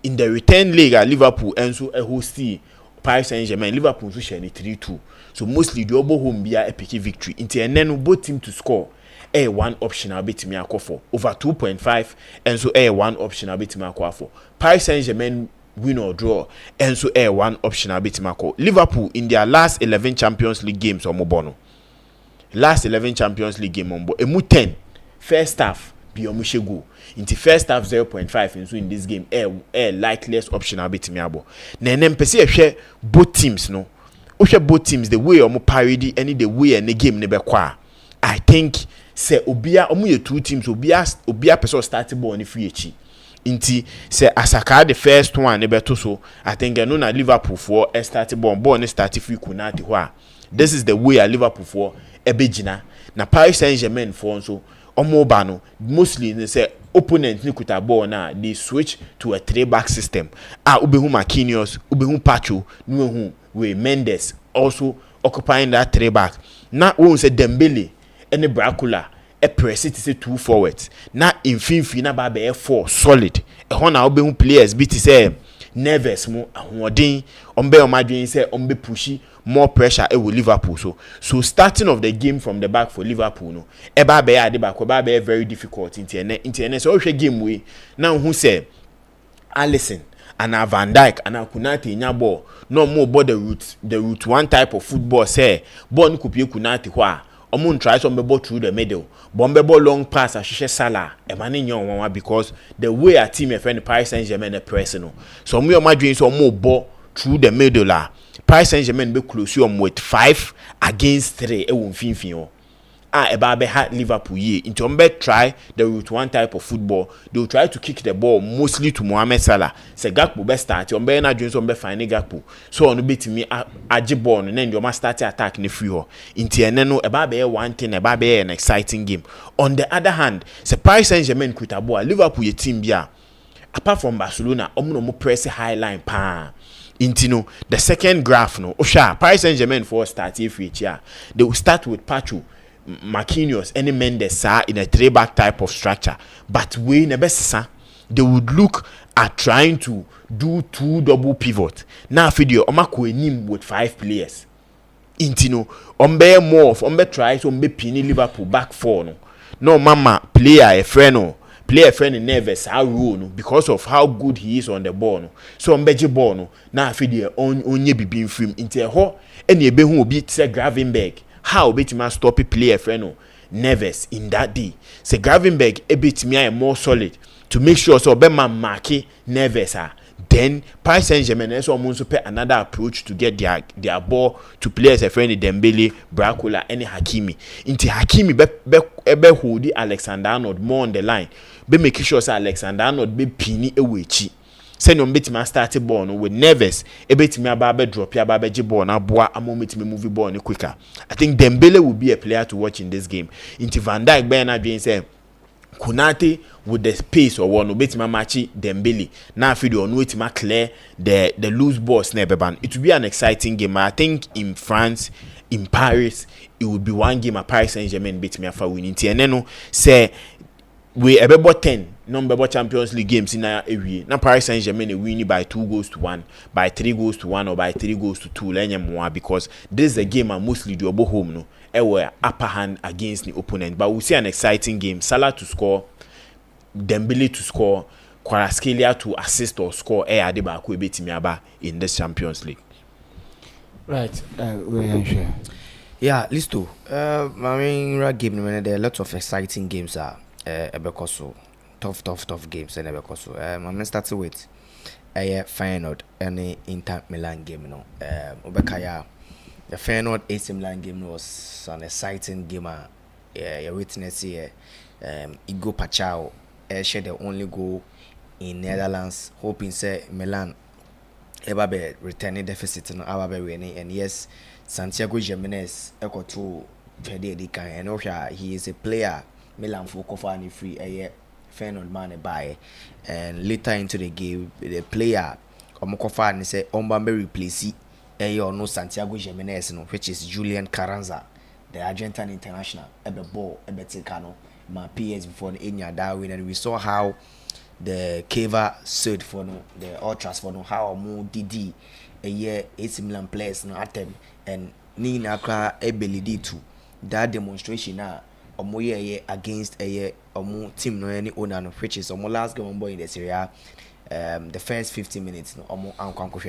in the return leg Liverpool enso hosted Paris Saint-Germain Liverpool so share 3-2 so mostly the obo home bia epic victory nti ene no both team to score one option I'll bet me for over 2.5 and so one option I'll bet me for Paris Saint-Germain win or draw and so one option I'll bet me Liverpool in their last 11 Champions League games or mobono last 11 Champions League game on emu 10 first half be omushego into first half 0.5 and so in this game likeliest option I'll bet me abo na pese ehwe both teams no ohwe both teams the way omo parody any the way and the game ne be kwa I think say obia omu ye 2 teams obia person start ball ni free echi nti say asaka the first one e beto so I think no na Liverpool for start ball ni start free kunati ho this is the way a Liverpool for ebegina na Paris Saint-Germain for so omo ba no mostly they say opponent ni kuta ball na they switch to a 3-back system ubehu Marquinhos ubehu Pacho nuhu we Mendes also occupying that 3-back na won say Dembele any Bracula a press it say 2 forwards na infinity na ba be 4 solid e ho na obehu players bit say nervous mo ahoden ombe omadwen say ombe pushy more pressure e with Liverpool so starting of the game from the back for Liverpool no e ba be ade back ba be very difficult internet so hwe game we na who say Alisson and Van Dijk and Kunate nya ball no more about the route one type of football say ball no kupie Kunate ho omo try some ball through the middle but ball long pass ahwehwe Salah e ma ne nyon because the way a team e friend Paris Saint-Germain press no so omo madwin so omo ball through the middle la Paris Saint-Germain be close you with 5 against 3 e won finfin eba be ha Liverpool ye into ombe try the route one type of football. They will try to kick the ball mostly to Mohamed Salah. Say Gakpo be start ombe na dwun so ombe find Gakpo so on betimi age ball no then you start attack ni free ho into ene no eba be one thing eba be an exciting game. On the other hand say Paris Saint-Germain quit ball Liverpool ye team bia apart from Barcelona omo no press high line pa intino the second graph no osha Paris Saint-Germain for start if reach here they will start with Pachu Marquinhos any Mendes in a 3-back type of structure but we in the best they would look at trying to do 2 double pivot now video omako enim with 5 players intino ombe more of ombe try so ombe pini Liverpool back 4 no mama player friend nervous how rule no because of how good he is on the ball no so ombeje ball no na video onye bibin film into a ho ene ebe hu obi say Gravenberch how betima stop player friend nervous in that day say Gravenberch a bit me more solid to make sure so be man marky nervous then Paris Saint-Germain is almost pay another approach to get their ball to players a friend Dembele, Bracola, any Hakimi. Into Hakimi be hold Alexander-Arnold more on the line. Be making sure say Alexander-Arnold be pini away chi. Send on bit man start ball no with nervous. A bit me about drop ya babe ball na boa a moment me move ball no quicker. I think Dembele will be a player to watch in this game. Into Van Dijk Bernard being say Konate with the space or one betima matchi Dembele now video on wetima clear the loose balls nebeban. It will be an exciting game. I think in France, in Paris, it will be one game at Paris Saint-Germain betima for winning. Tieneno say we about 10 number Champions League games in our area. Now Paris Saint-Germain win by 2-1, by 3-1, or by 3-2 lenye more because this is a game I mostly do about home no. Were upper hand against the opponent, but we'll see an exciting game. Salah to score, Dembele to score, Kvaratskhelia to assist or score. Adebayo betimiaba in this Champions League. Right, sure. Yeah, Listo. I mean, game there are lots of exciting games. Ebekoso, tough games and Ebekoso. I'm starting with Feyenoord and Inter Milan game. No, Obekaya. The Feyenoord AC Milan game was an exciting game. You witness here. Igo Pachao shared the only goal in Netherlands, hoping say Milan ever be returning deficit no ever be winning. And yes, Santiago Jimenez echo to Fede and Osha he is a player Milan for Kofani free Feyenoord man buy. And later into the game, the player Omokofani say Ombambe replace no Santiago Jimenez no, which is Julian Carranza, the Argentine international. Ebe ball, ebe tekano, my PS before the Enya Darwin, and we saw how the Keva sued for no, the ultras for no, how more DD a year AC Milan players no atem and Nina Kra ability to that demonstration now omo ye against a year omo team no any owner no, which is omo last game boy in the Serie A. The first 15 minutes no anko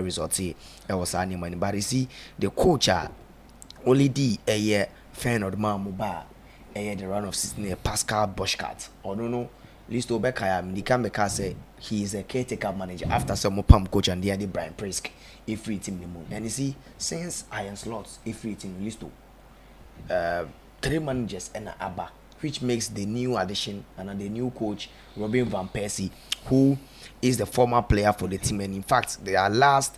results here was money but you see the coach only the a year Feyenoord man mobile the run of season Pascal Boschkat or no Listo Bekaya Mdika Meka say he is a caretaker manager after some pump coach and the other Brian Prisk if free team the moon and you see since iron slots if free team Listo 3 managers and Abba which makes the new addition and the new coach Robin van Persie who is the former player for the team and in fact their last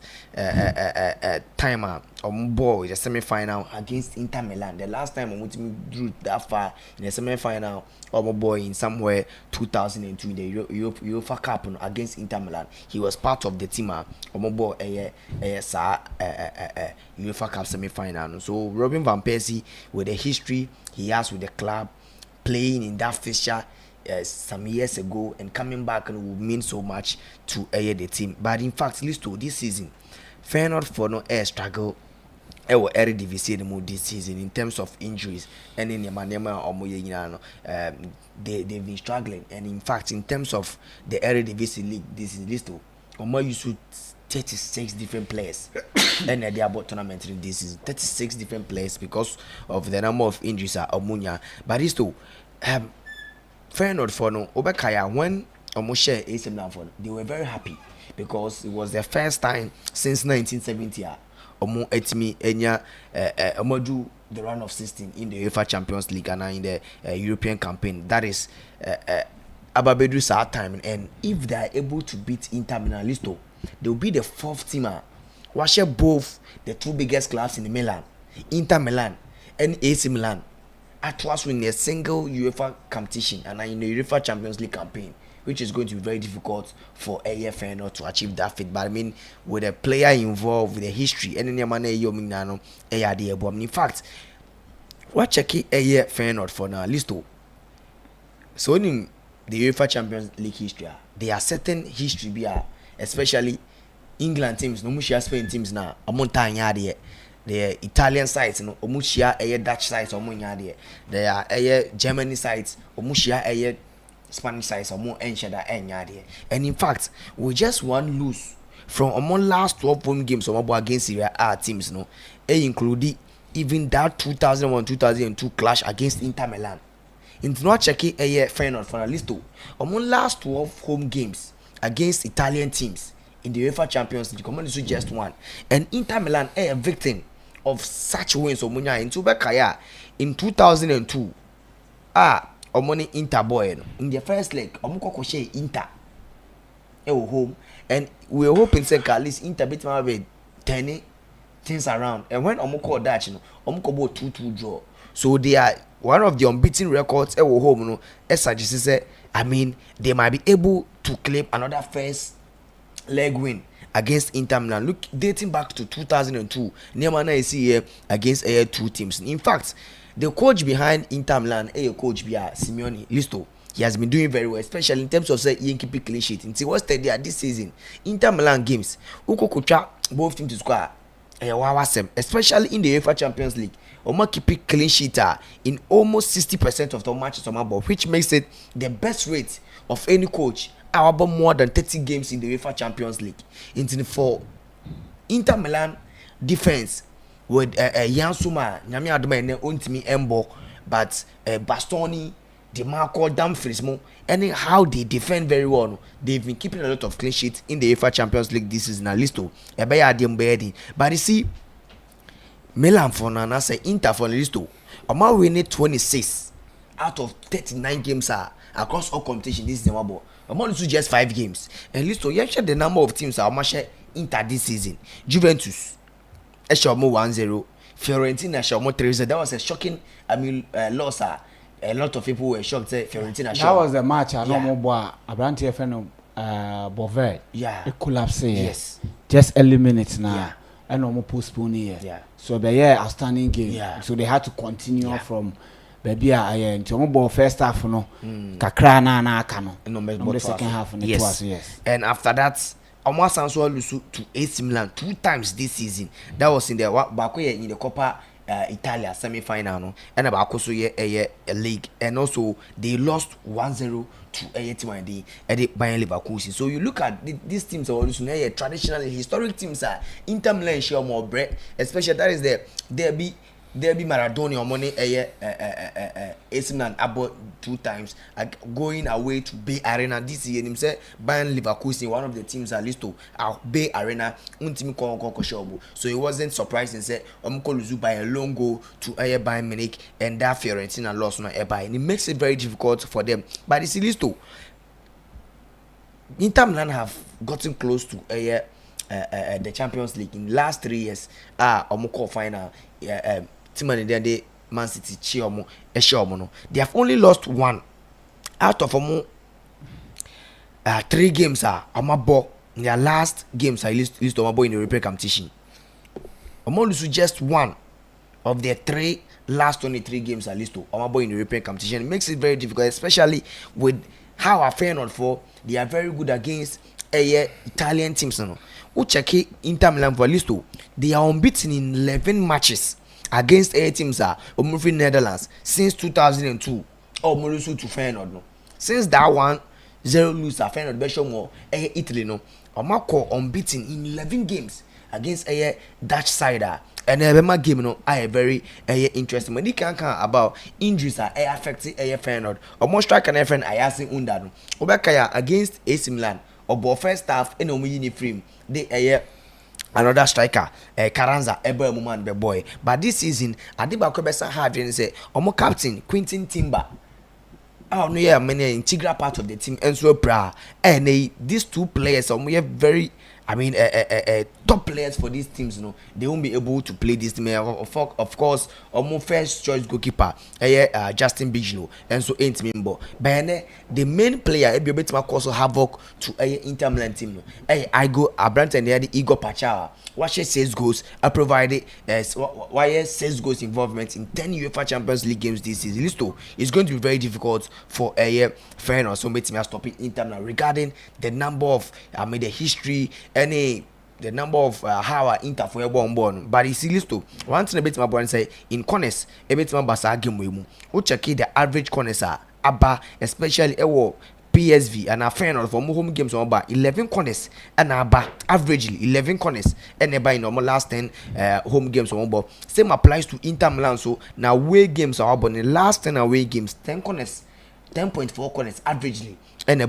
timer on ball in the semi-final against Inter Milan. The last time on team drew that far in the semi-final on boy in somewhere 2002 in the UEFA Cup against Inter Milan. He was part of the team on ball UEFA Cup semi-final. So Robin van Persie with the history he has with the club playing in that fixture some years ago and coming back and will mean so much to the team. But in fact, Listo this season, Feyenoord for no air struggle. Ewo Eredivisie this season in terms of injuries and in the they've been struggling. And in fact, in terms of the Eredivisie league, this is Listo. Omo used to 36 different players and they about tournament in this season. 36 different players because of the number of injuries are Omunya. But it's to fair enough for no Obekaya when Omoshe AC Milan for they were very happy because it was the first time since 1970 Omo etimi enya Omodu the round of 16 in the UEFA Champions League and in the European campaign. That is Ababedu sa time, and if they are able to beat Inter Milan, Listo, they will be the fourth team. Wash both the two biggest clubs in Milan, Inter Milan and AC Milan, at once win a single UEFA competition and in the UEFA Champions League campaign, which is going to be very difficult for AFN to achieve that feat. But I mean, with a player involved, with a history, and any man in fact, what check AFN for now, Listo. So in the UEFA Champions League history, there are certain history, especially England teams, no much Spain teams now. Among time the Italian sides, no much Dutch sides, there are Germany sides, much Spanish sides, or more ancient and in fact, we just one lose from among last 12 home games against Serie A teams, no, including even that 2001-2002 clash against Inter Milan. Into not checking a final for a list among last 12 home games against Italian teams in the UEFA Champions League, command is just one, and Inter Milan a victim of such wins. Omunya in Tubekaya in 2002. Omoni Inter boy in the first leg. Omukokoshe Inter home, and we were hoping say at least Inter beat my 10 things around, and when Omuko Dutch, Omuko 2-2 draw, so they are one of the unbeaten records home, no, as I just said. I mean, they might be able to claim another first leg win against Inter Milan. Look, dating back to 2002, Neymar is here against two teams. In fact, the coach behind Inter Milan, coach Simeone, Listo, he has been doing very well, especially in terms of say keeping clean sheet. Until what's there this season, Inter Milan games, Uko both teams to score. Especially in the UEFA Champions League, Oma keep it clean sheet in almost 60% of the matches on my ball, which makes it the best rate of any coach. About more than 30 games in the UEFA Champions League. Into for Inter Milan defense with Yansuma, Nyami Adoma, Untimi Embo, but Bastoni, DeMarco, Dumfries, and how they defend very well. They've been keeping a lot of clean sheets in the UEFA Champions League this season. Listo, but you see, Milan for Nana say Inter for Listo. Oma winning 26 out of 39 games across all competition this season. I'm only just 5 games. And Listo, you check the number of teams are match Inter this season. Juventus, Eshomo 1-0. Fiorentina, Eshomo 3-0. That was a shocking, loss. A lot of people were shocked. Fiorentina. That was the match. I know more. Abranti FM, Bovet. Yeah. It collapsed. Yes. Just early minutes now. Yeah. And no more postpone here. Yeah. So they are outstanding game. Yeah. So they had to continue from. Baby, into almost first half, no. Kakra na kano. No, the second half, yes. And after that, almost Sanso lose to AC Milan 2 times this season. That was in the Bakoye in the Coppa Italia semi-final, no. And about also a league, and also they lost 1-0 to T1D at the Bayern Leverkusen. So you look at these teams are also traditionally historic teams are Inter Milan share more bread, especially that is the Derby Maradona money AC Milan about 2 times going away to Bay Arena this year. Him say Bayern Leverkusen, one of the teams at least to Bay Arena untimi konko. So it wasn't surprising say lose by a long goal to Bayern Munich, and that Fiorentina lost no Bayern. And it makes it very difficult for them. But it's least to Inter Milan have gotten close to the Champions League in last 3 years. Final they Man City they have only lost 1 out of 3 games in their last games in the European competition. Lose just 1 of their 3 last 23 games in the European competition. It makes it very difficult, especially with how I feel for they are very good against Italian teams. Who check Inter Milan for Listo, they are unbeaten in 11 matches against teams from Netherlands since 2002. Lose to Feyenoord. Since that 1-0 lose Feyenoord Italy, no. Omako unbeaten in 11 games against a Dutch side. And Ebema game no I very interesting. When you can about injuries are affecting a Feyenoord. Or more striker and friend I ask Unda no. Obakaya against AC Milan. Or first half in Omini frame. They another striker, Carranza, Ebo Muman the boy. But this season, Adiba Kobesa have say, Omo captain Quintin Timber. Oh no, yeah, many integral part of the team, and so and these two players, we have very. I mean, top players for these teams, you know, they won't be able to play this team. Of course, our first choice goalkeeper, Justin Bigelow, and so ain't Mimbo. But the main player, be able to cause havoc to Inter Milan team. I go Abrant and the Igor Pachawa. What she says goes, I provided why says goes involvement in 10 UEFA Champions League games this season. Listo, it's going to be very difficult for a fan or somebody to stopping Inter Milan regarding the number of the history. The number of how Inter for your born, but you see, listo. One thing a bit my boy say in corners, a bit my basa game we who check the average corners are abba, especially PSV and a fan of home games on about 11 corners and abba averagely 11 corners and about in normal last 10 home games on board. Same applies to Inter Milan. So now away games are about the last 10 away games 10 corners, 10.4 corners averagely. And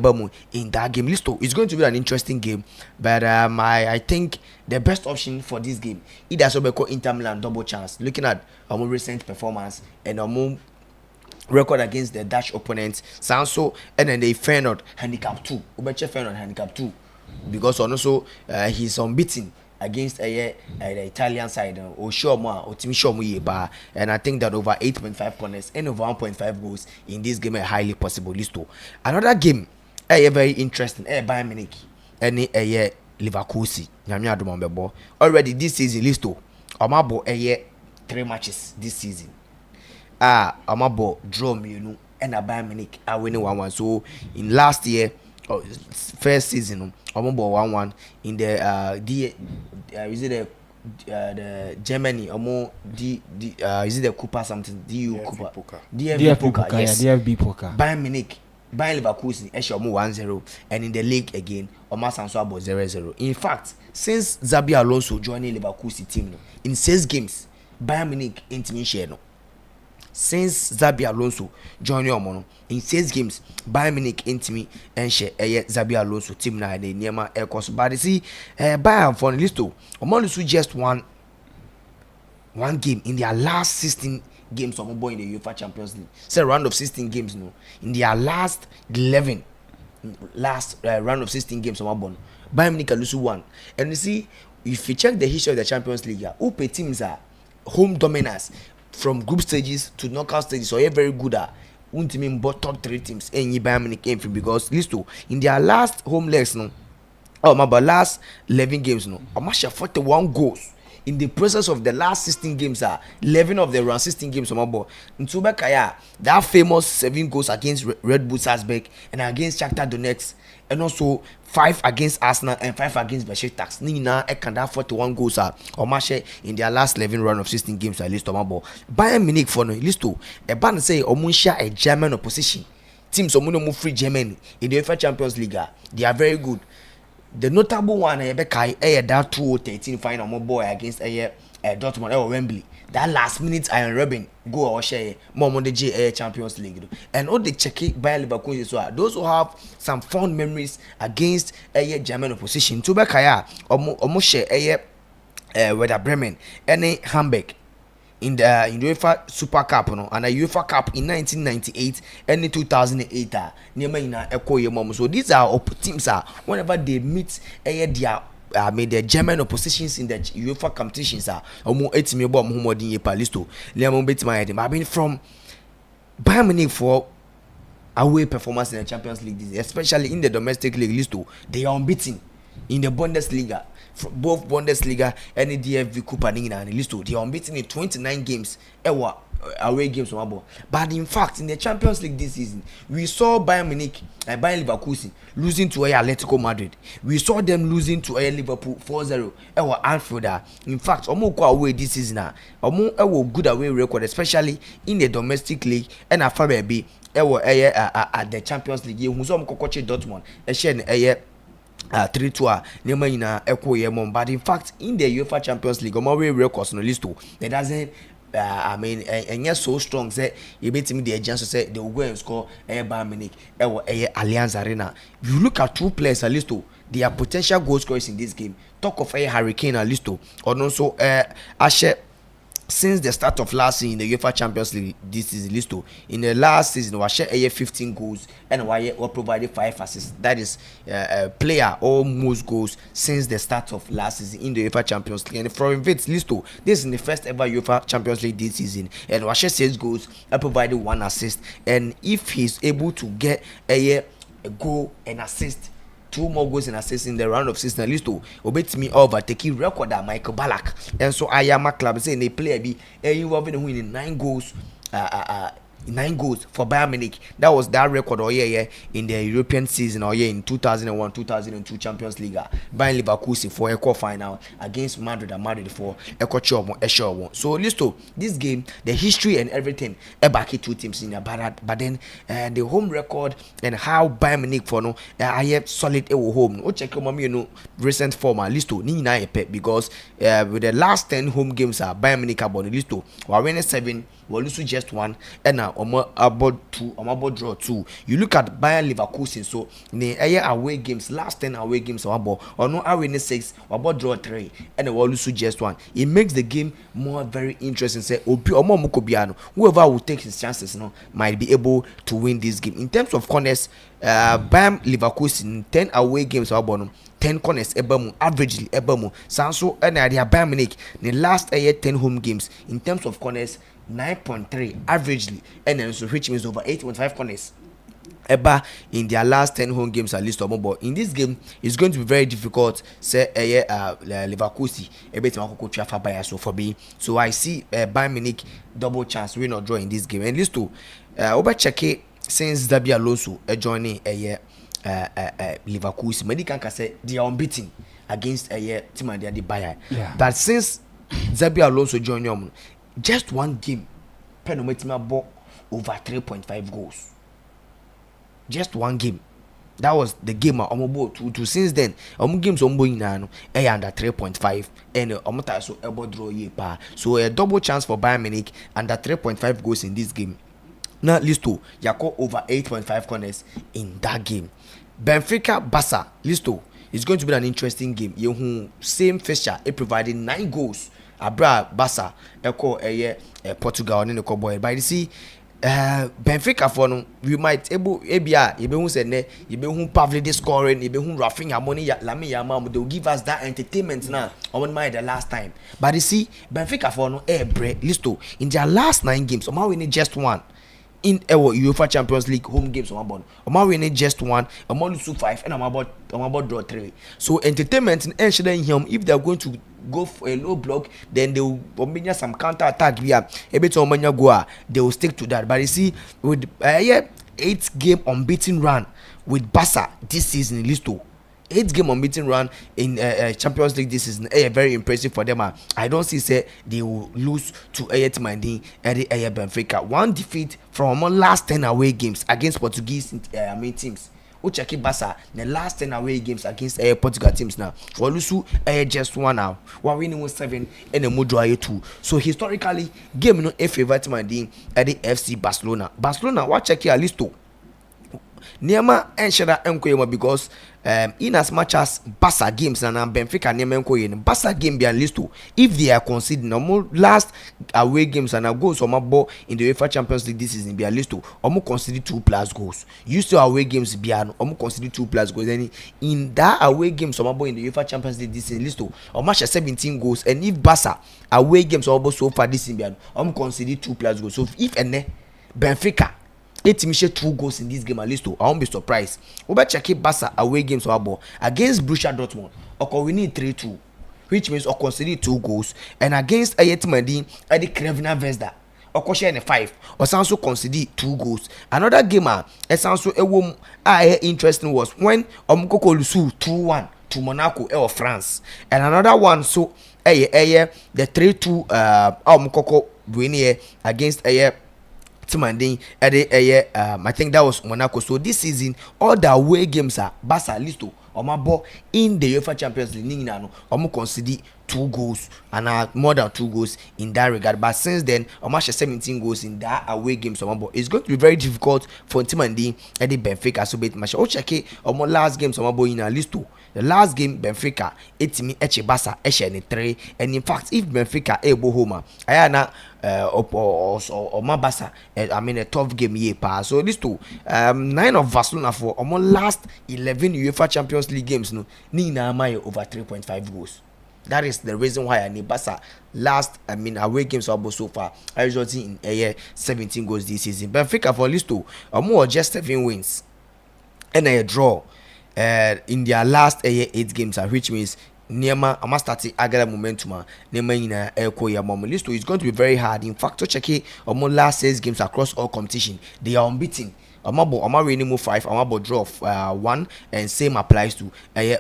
in that game listo, it's going to be an interesting game, but I think the best option for this game either Sobeko Inter Milan double chance looking at our recent performance and our record against the Dutch opponents Sanso and then they Feyenoord handicap 2 Ubeche Feyenoord handicap 2 because also he's unbeaten against the Italian side or sure more or team sure more, and I think that over 8.5 corners and over 1.5 goals in this game are highly possible. Listo. Another game very interesting Bayern Munich and Leverkusen. Already this season listo. Amabo 3 matches this season. Amabo draw me and a Bayern Munich are winning 1-1. So in last year first season Amabo 1-1 in the is it the Germany is it the Cooper something DU Cooper DFB Poker, yes. DFB Poker. Bayern Munich Bayern Leverkusen 1-0 and in the league again Sanso about 0-0. In fact, since Xabi Alonso joining Leverkusen team in 6 games Bayern Munich ain't me share no. Since Xabi Alonso joining Omono in 6 games, Bayern Munich intimate and share Xabi Alonso team na the Niema Air Course. But see, Bayern for the listo, Omono just one game in their last 16 games of in the UEFA Champions League. Say round of 16 games no. In their last 11, round of 16 games of Bayern Munich lose 1. And you see, if you check the history of the Champions League, who teams are home dominance. From group stages to knockout stages, so you're very good at won't mean but top 3 teams and Bayern Munich came from because listo in their last home legs no last 11 games no almost 41 goals in the process of the last 16 games 11 of the round 16 games into Bekaya that famous 7 goals against Red Bull Salzburg and against Shakhtar Donetsk and also 5 against Arsenal and 5 against Besiktas. Nina Ekanda 41 goals in their last 11 round of 16 games at least Bayern Munich for no listo a band say Omunsha a German opposition teams Omuno free Germany in the UEFA Champions League. They are very good. The notable one Bekai that 2013 final boy against Dortmund or Wembley. That last minute Iron Robin go or share more on the J Champions League. And all the Czech Bayern Leverkusen so those who have some fond memories against German opposition. To Bekaya or share Werder Bremen and Hamburg in the UEFA Super Cup and a UEFA Cup in 1998 and in 2008 so these are teams whenever they meet their the German oppositions in the UEFA competitions I've been from Bayern Munich for away performance in the Champions League, especially in the domestic league listo. They are unbeaten in the Bundesliga, both Bundesliga and the DFB Cup and listo. They are unbeaten in 29 games away games. But in fact, in the Champions League this season, we saw Bayern Munich and Bayern Leverkusen losing to Atletico Madrid. We saw them losing to Liverpool 4-0 Anfield. In fact, go away this season. Good away record, especially in the domestic league and a baby at the Champions League. Who's Dortmund 3-2 nema nyina eko ye mom, but in fact in the UEFA Champions League omo records no list it doesn't I mean and yes so strong say you beat me the agents say they will go and score Bayern Munich Allianz Arena. You look at two players at least their potential goal scorers in this game. Talk of Harry Kane at least or also Ashe. Since the start of last season in the UEFA Champions League this is listo in the last season we share 15 goals and we provided 5 assists. That is player or most goals since the start of last season in the UEFA Champions League. And from it listo, this is the first ever UEFA Champions League this season, and we share 6 goals and provided 1 assist. And if he's able to get a goal and assist, 2 more goals and assists in the round of 16 at least to obey me overtaking record that Michael Ballack. And so I am a club saying they play be winning 9 goals 9 goals for Bayern Munich. That was that record in the European season in 2001-2002 Champions League. Bayern Leverkusen for a quarter final against Madrid and Madrid for a quarter. So listo this game, the history and everything back 2 teams in but then the home record and how Bayern Munich for no I have solid home. O check recent form listo ni na because with the last 10 home games Bayern Munich about listo we winning 7, we lose just 1, and about 2, about draw 2. You look at Bayern Leverkusen, so the away games, last 10 away games or no away 6, about draw 3, and we lose just 1. It makes the game more very interesting. Say whoever will take his chances might be able to win this game. In terms of corners, Bayern Leverkusen 10 away games or 10 corners ebamu averagely ebamu sanso and the Bayern Munich the last 10 home games in terms of corners 9.3 averagely, and then so which means over 8.5 corners eba in their last 10 home games at least. But in this game it's going to be very difficult say Leverkusen so for me, so I see Bayern Munich double chance win or draw in this game. And list to over check it since Xabi Alonso joining Leverkusen, many can say they are unbeaten against team and they are the Bayern. But since Xabi Alonso joined just 1 game, Penometima bought over 3.5 goals. Just 1 game. That was the game to since then. Games under 3.5 and so elbow draw so a double chance for Bayern Munich under 3.5 goals in this game. Now listo Yako over 8.5 corners in that game. Benfica Barca listo is going to be an interesting game. Same fixture, it provided 9 goals. Abra Barca eko Portugal ne ko boy. But you see Benfica for no we might able ebia yebehun say ne yebehun Pavlidis scoring, yebehun Rafinha money Lamine Yamal, they will give us that entertainment now on mind the last time. But you see Benfica for no listo in their last 9 games somehow winning just 1 in UEFA Champions League home games I'm winning just 1, I'm lose 5, and I'm about draw 3. So entertainment in him if they are going to go for a low block, then they will some counter attack via a bit of go, they will stick to that. But you see with 8 game unbeaten run with Barca this season listo 8 game unbeaten run in Champions League this season very impressive for them. I don't see say they will lose to Timandi Benfica. 1 defeat from last 10 away games against Portuguese teams. Check Barca the last 10 away games against Portugal teams now. For Lusu just 1 now. One winning 7 and a more draw 2. So historically game no favorite Timandi at the FC Barcelona. Barcelona what check here listo. Niema enshada enkoyema because in as much as Barca games and Benfica niema enkoyen Barca game be listo if they are conceding normal last away games and goals on ball in the UEFA Champions League this season be listo omo concede 2+ goals. Used to away games be omo concede 2+ goals, and in that away games on ball in the UEFA Champions League this season listo omo 17 goals, and if Barca away games on ball so far this season be omo concede 2+ goals. So if Benfica it me 2 goals in this game at least I won't be surprised. Over check Barca away games against Borussia Dortmund or we need 3-2, which means or consider 2 goals, and against Ayetmadi at the Crevena Vesda or Kosher 5 or also consider 2 goals. Another game also interesting was when Omukoko Lusu 2-1 to Monaco or France, and another one so the 3-2 Omukoko winning against I think that was Monaco. So this season all the away games are Barca listo omabo in the UEFA Champions League ni no omo concede 2 goals and more than 2 goals in that regard. But since then omo 17 goals in that away games omabo. It's going to be very difficult for team and the Benfica so bet match. O check omo last games omabo in at least 2. The last game Benfica etimi eche Barca eche ni 3, and in fact if Benfica ebo home ayana or Barca I mean a tough game here pa. So these two 9 of Barcelona for almost last 11 UEFA Champions League games no ni na my over 3.5 goals. That is the reason why I need Barca last away games so far I resulting in 17 goals this season. Benfica for list two more just 7 wins and a draw in their last 8 games, which means Nema ama starting agara momentum Nema ina ya mom list is going to be very hard. In fact, to check it last 6 games across all competition they are unbeaten. Ama winning move 5, ama draw 1, and same applies to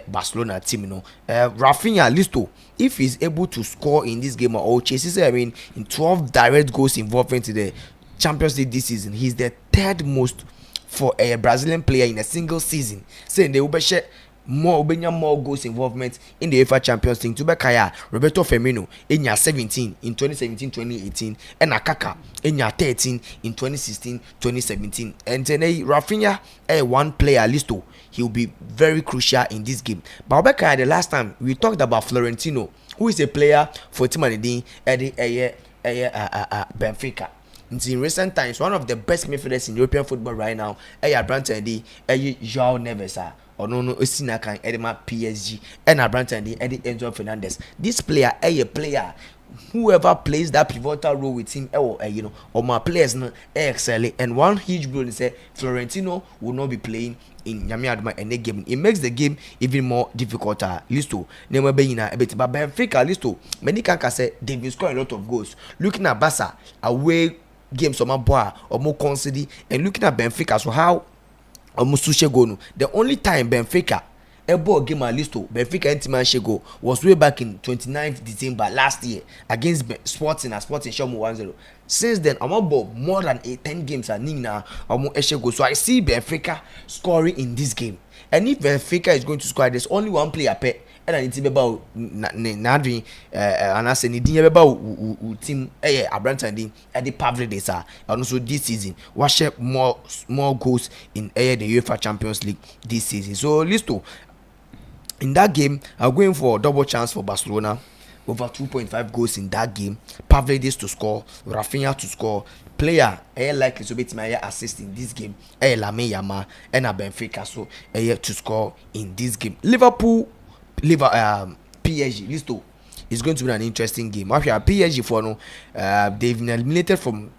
Barcelona team. Rafinha Listo, if he's able to score in this game or chases in 12 direct goals involved into the Champions League this season, he's the 3rd most for a Brazilian player in a single season. Saying they will share more goals involvement in the UEFA Champions League. To Bekaya, Roberto Firmino in year 17 in 2017-2018, and Akaka in year 13 in 2016-2017. And then Rafinha, one player listo, he will be very crucial in this game. But Bekaya, the last time we talked about Florentino, who is a player for Team Anadine Benfica. In recent times, one of the best midfielders in European football right now, Branton João Neves, or no Osinakan, Edema PSG, and Branton Enzo Fernandez. This player, a player, whoever plays that pivotal role with him, or my players excel. And one huge blow is Florentino will not be playing in Yamiadma and the game. It makes the game even more difficult. Listo, never being a bit, but Benfica Listo, many can say they've been scoring a lot of goals. Looking at Barca away games or my boy or more consider, and looking at Benfica, so how almost Gonu. The only time Benfica ever game at Listo, Benfica and Shego was way back in 29th December last year against Sporting Shomu 1-0. Since then, I'm about more than 10 games at Nina Shego. So I see Benfica scoring in this game. And if Benfica is going to score, there's only one player per. And I need to be about Nadri and I say need to be about team Abrantan at the Pavlidis and also this season watch more goals in the UEFA Champions League this season. So Listo, in that game I'm going for a double chance for Barcelona, over 2.5 goals in that game. Pavlidis to score, Rafinha to score. Player likely to be my assist in this game, Lamine Yamal and Benfica so to score in this game. Liverpool PSG Listo is going to be an interesting game. After PSG for no, they've been eliminated from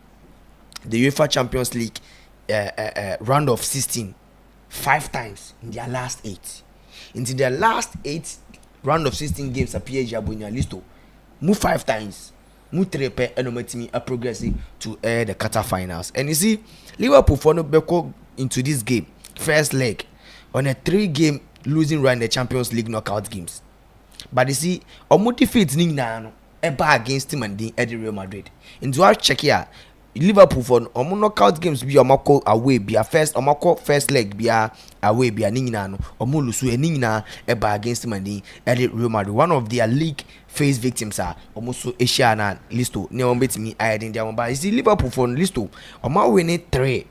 the UEFA Champions League round of 16 5 times in their last 8. Into their last 8 round of 16 games at PSG Abunya Listo move 5 times, move 3 per and progressing to the quarterfinals. And you see Liverpool for no beko into this game first leg on a 3-game losing run in the Champions League knockout games. But you see, omo defeat ning na against Team and the Real Madrid. Into our check here, Liverpool for omo knockout games be omo away be a first leg be a away be a ning na no omo lusu ning na against Team and the Real Madrid. One of their league phase victims are almost so Asia na Listo. Ne omo betimi ayedin dia but you see Liverpool for Listo omo winning 3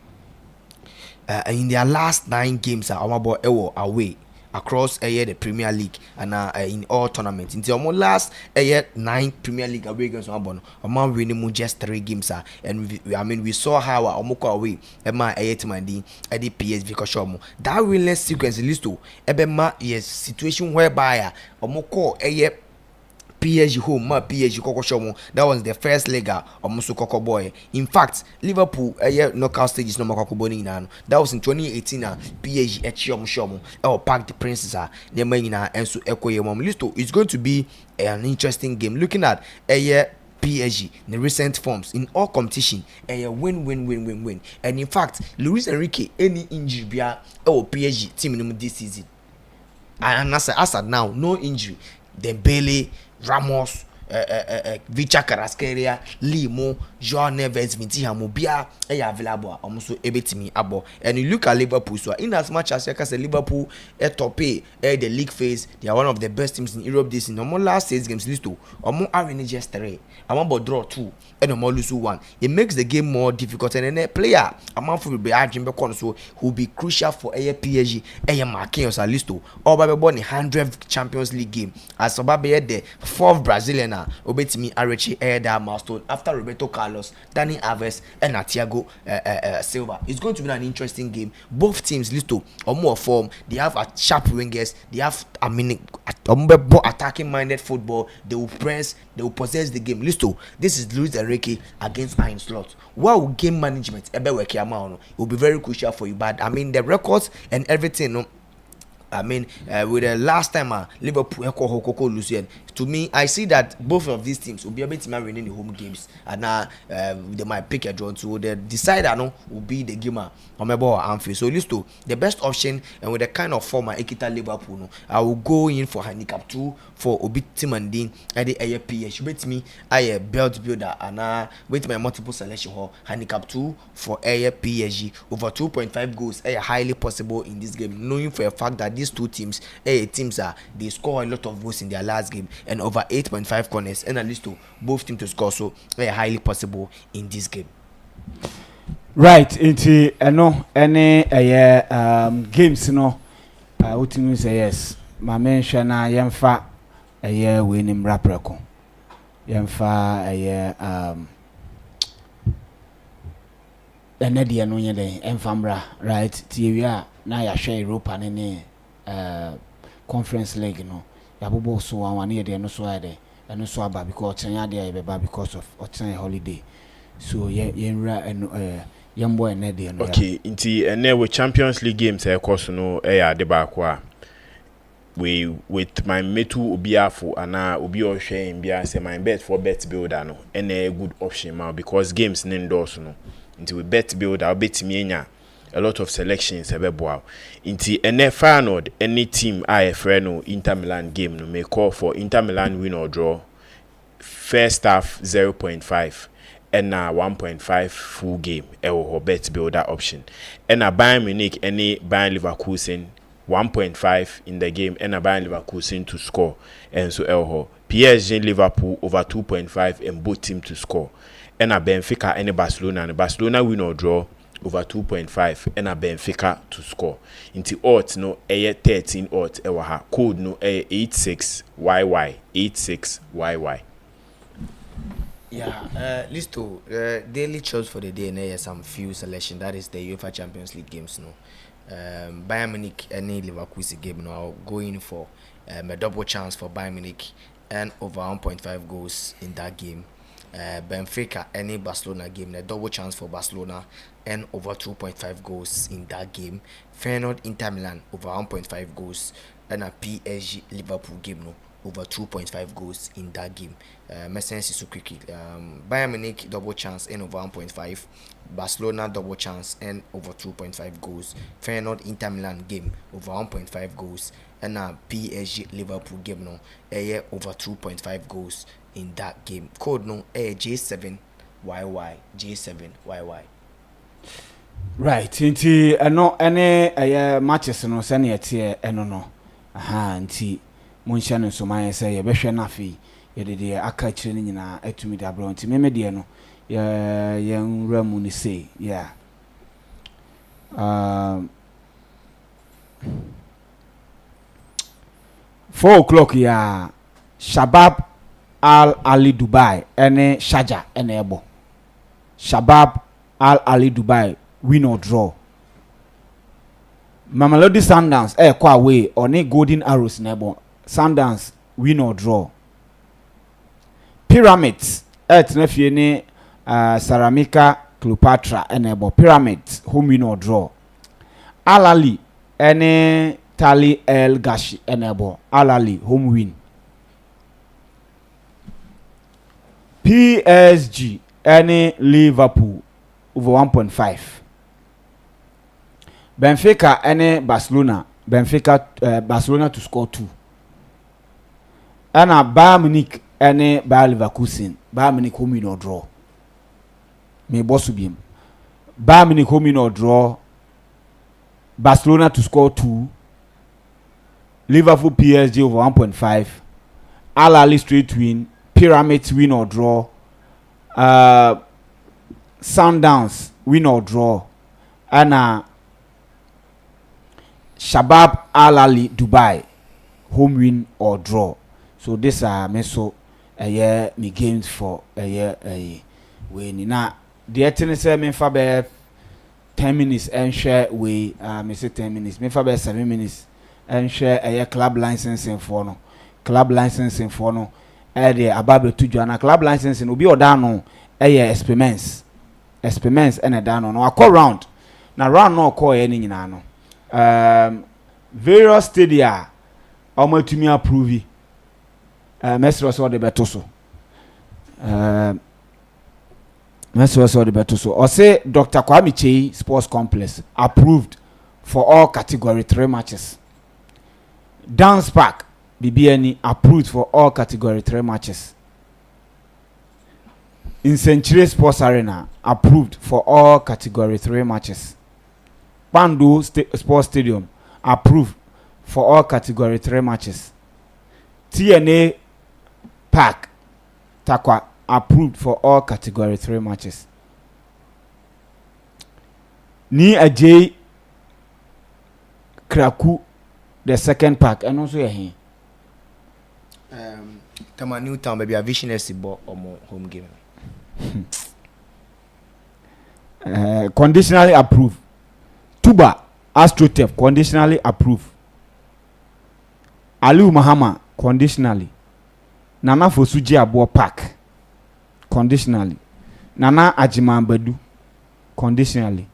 in their last 9 games are omo away across the Premier League and in all tournaments. In the last 9 Premier League away games, we winning just 3 games. And we saw how Omoko away Emma Ayetmandi at the PSV Koshomo. That winless sequence list to Ebema yes situation whereby Omoko PSG home, PSG Koko Shomo. That was the first leg of Musu Koko Boy. In fact, Liverpool knockout stage is no more Boni now. That was in 2018. PSG Echom Shomo. Park the Princes and so Listo. It's going to be an interesting game. Looking at PSG, the recent forms in all competition, win. And in fact, Luis Enrique any injury via PSG team this season. And as of now, no injury. Dembele, Ramos, Vicha Carrasqueria, Limo, Joao Neves, Vinicius Mobia, available almost ebetimi abo. And you look at Liverpool, so in as much as you say Liverpool top the league phase, they are one of the best teams in Europe this season. Last 6 games list to Arena just 3. About draw 2 and lose 1. It makes the game more difficult, and then a player will be Jimbe so will be crucial for PSG marking us at least to or by born 100th Champions League game as Obabe the 4th Brazilian obetimi Arechi that milestone after Roberto Carlos, Dani Alves and Thiago Silva. It's going to be an interesting game. Both teams list to or more form. They have a sharp wingers, they have attacking minded football. They will press, they will possess the game. List to this is Luis Enrique against Iron Slot. Wow, game management it will be very crucial for you. But I mean the records and everything, no. I mean, with the last time Liverpool Lucien, to me, I see that both of these teams will be able to winning the home games, and now they might pick a draw. So the decider will be the gamer on Anfield. So list to the best option, and with the kind of form Ekita Liverpool, no, I will go in for handicap 2 for Obi Timandin at the APH. Bet me I belt builder, and with my multiple selection handicap 2 for PSG over 2.5 goals. Highly possible in this game, knowing for a fact that these two teams, they score a lot of goals in their last game and over 8.5 corners, and at least to both teams to score, so highly possible in this game. Right, into any games what you say yes. My mention yemfa winning rapreko. Yemfa Enedia no yede enfamra right tiwia na ya share Europa ne conference league no yabobo so one year no so ade eno so aba because tenya dey be because of otan holiday so yenra yembo Enedia no. Okay, inti ene we Champions League games course no ya de ba kwa we with my metu obiafo ana obi ohwe mbia say my bet for bet builder no ene good option ma because games ne endorse no inti we bet builder betimi enya a lot of selections ebeboa inti ene final any team IFR no Inter Milan game no may call for Inter Milan win or draw first half 0.5 and 1.5 full game or bet builder option and Bayern Munich any Bayern Leverkusen 1.5 in the game and Bayern Leverkusen to score and so PSG Liverpool over 2.5 and both team to score and Benfica any Barcelona win or draw over 2.5 and Benfica to score. Into odds no 13 odds code no 86YY 86YY. Yeah, list to daily choice for the day and some few selection. That is the UEFA Champions League games. No, Bayern Munich any Leverkusen game. No, I'll go in for a double chance for Bayern Munich and over 1.5 goals in that game. Benfica any Barcelona game, a double chance for Barcelona and over 2.5 goals in that game. Feyenoord Inter Milan over 1.5 goals and a PSG Liverpool game no over 2.5 goals in that game. Messense so quickly. Bayern Munich double chance and over 1.5. Barcelona double chance and over 2.5 goals. Feyenoord Inter Milan game over 1.5 goals and a PSG Liverpool game no over 2.5 goals in that game. Code no J7YY J7YY. Right, inti any matches no send yet no. Aha, inti Muncha no so my say ye behwe na fi ye de aka kire ni nyina atumi da bro nti meme de no ye nramu ni say yeah 4 o'clock ya Shabab Al Ali Dubai ene Sharjah ene ebo Shabab Al Ali Dubai win or draw. Mamelodi Sundowns kwa away oni Golden Arrows nebo Sundowns win or draw. Pyramids tenefie ni Ceramica Cleopatra enebo Pyramids home win or draw. Al Ali ene Tali El Gashi enebo Al Ali home win. PSG any Liverpool over 1.5. Benfica any Barcelona Barcelona to score 2. And Bayern Munich ene Bayer Leverkusen Bayern Munich home win or draw me boss biem Bayern Munich home win or draw Barcelona to score 2 Liverpool PSG over 1.5 Al Ahly straight win Pyramids win or draw Sundowns win or draw and Shabab Al Ahly Dubai home win or draw. So this are me so me games for we na the thing say me fa be 10 minutes and share we me say 10 minutes me fa be 7 minutes and share club licensing for no there ababe to join club licensing obi oda no experiments and a down no akọ round na round no call any nyina no various stadia omatumi approve mesro so de beto so or say Dr. Kwame Chei Sports Complex approved for all category 3 matches. Dance Park BBNE approved for all category 3 matches. In Century Sports Arena approved for all category 3 matches. Pandu Sports Stadium approved for all category 3 matches. TNA Park Takwa approved for all category 3 matches. Ni Ajay Kraku the second park and also here. Tama New Town maybe a Vision FC ball or more home game. Conditionally approved. Tuba AstroTurf conditionally approved. Aliu Mahama conditionally. Nana Fosuji Abo Park conditionally. Nana Ajiman Badu conditionally.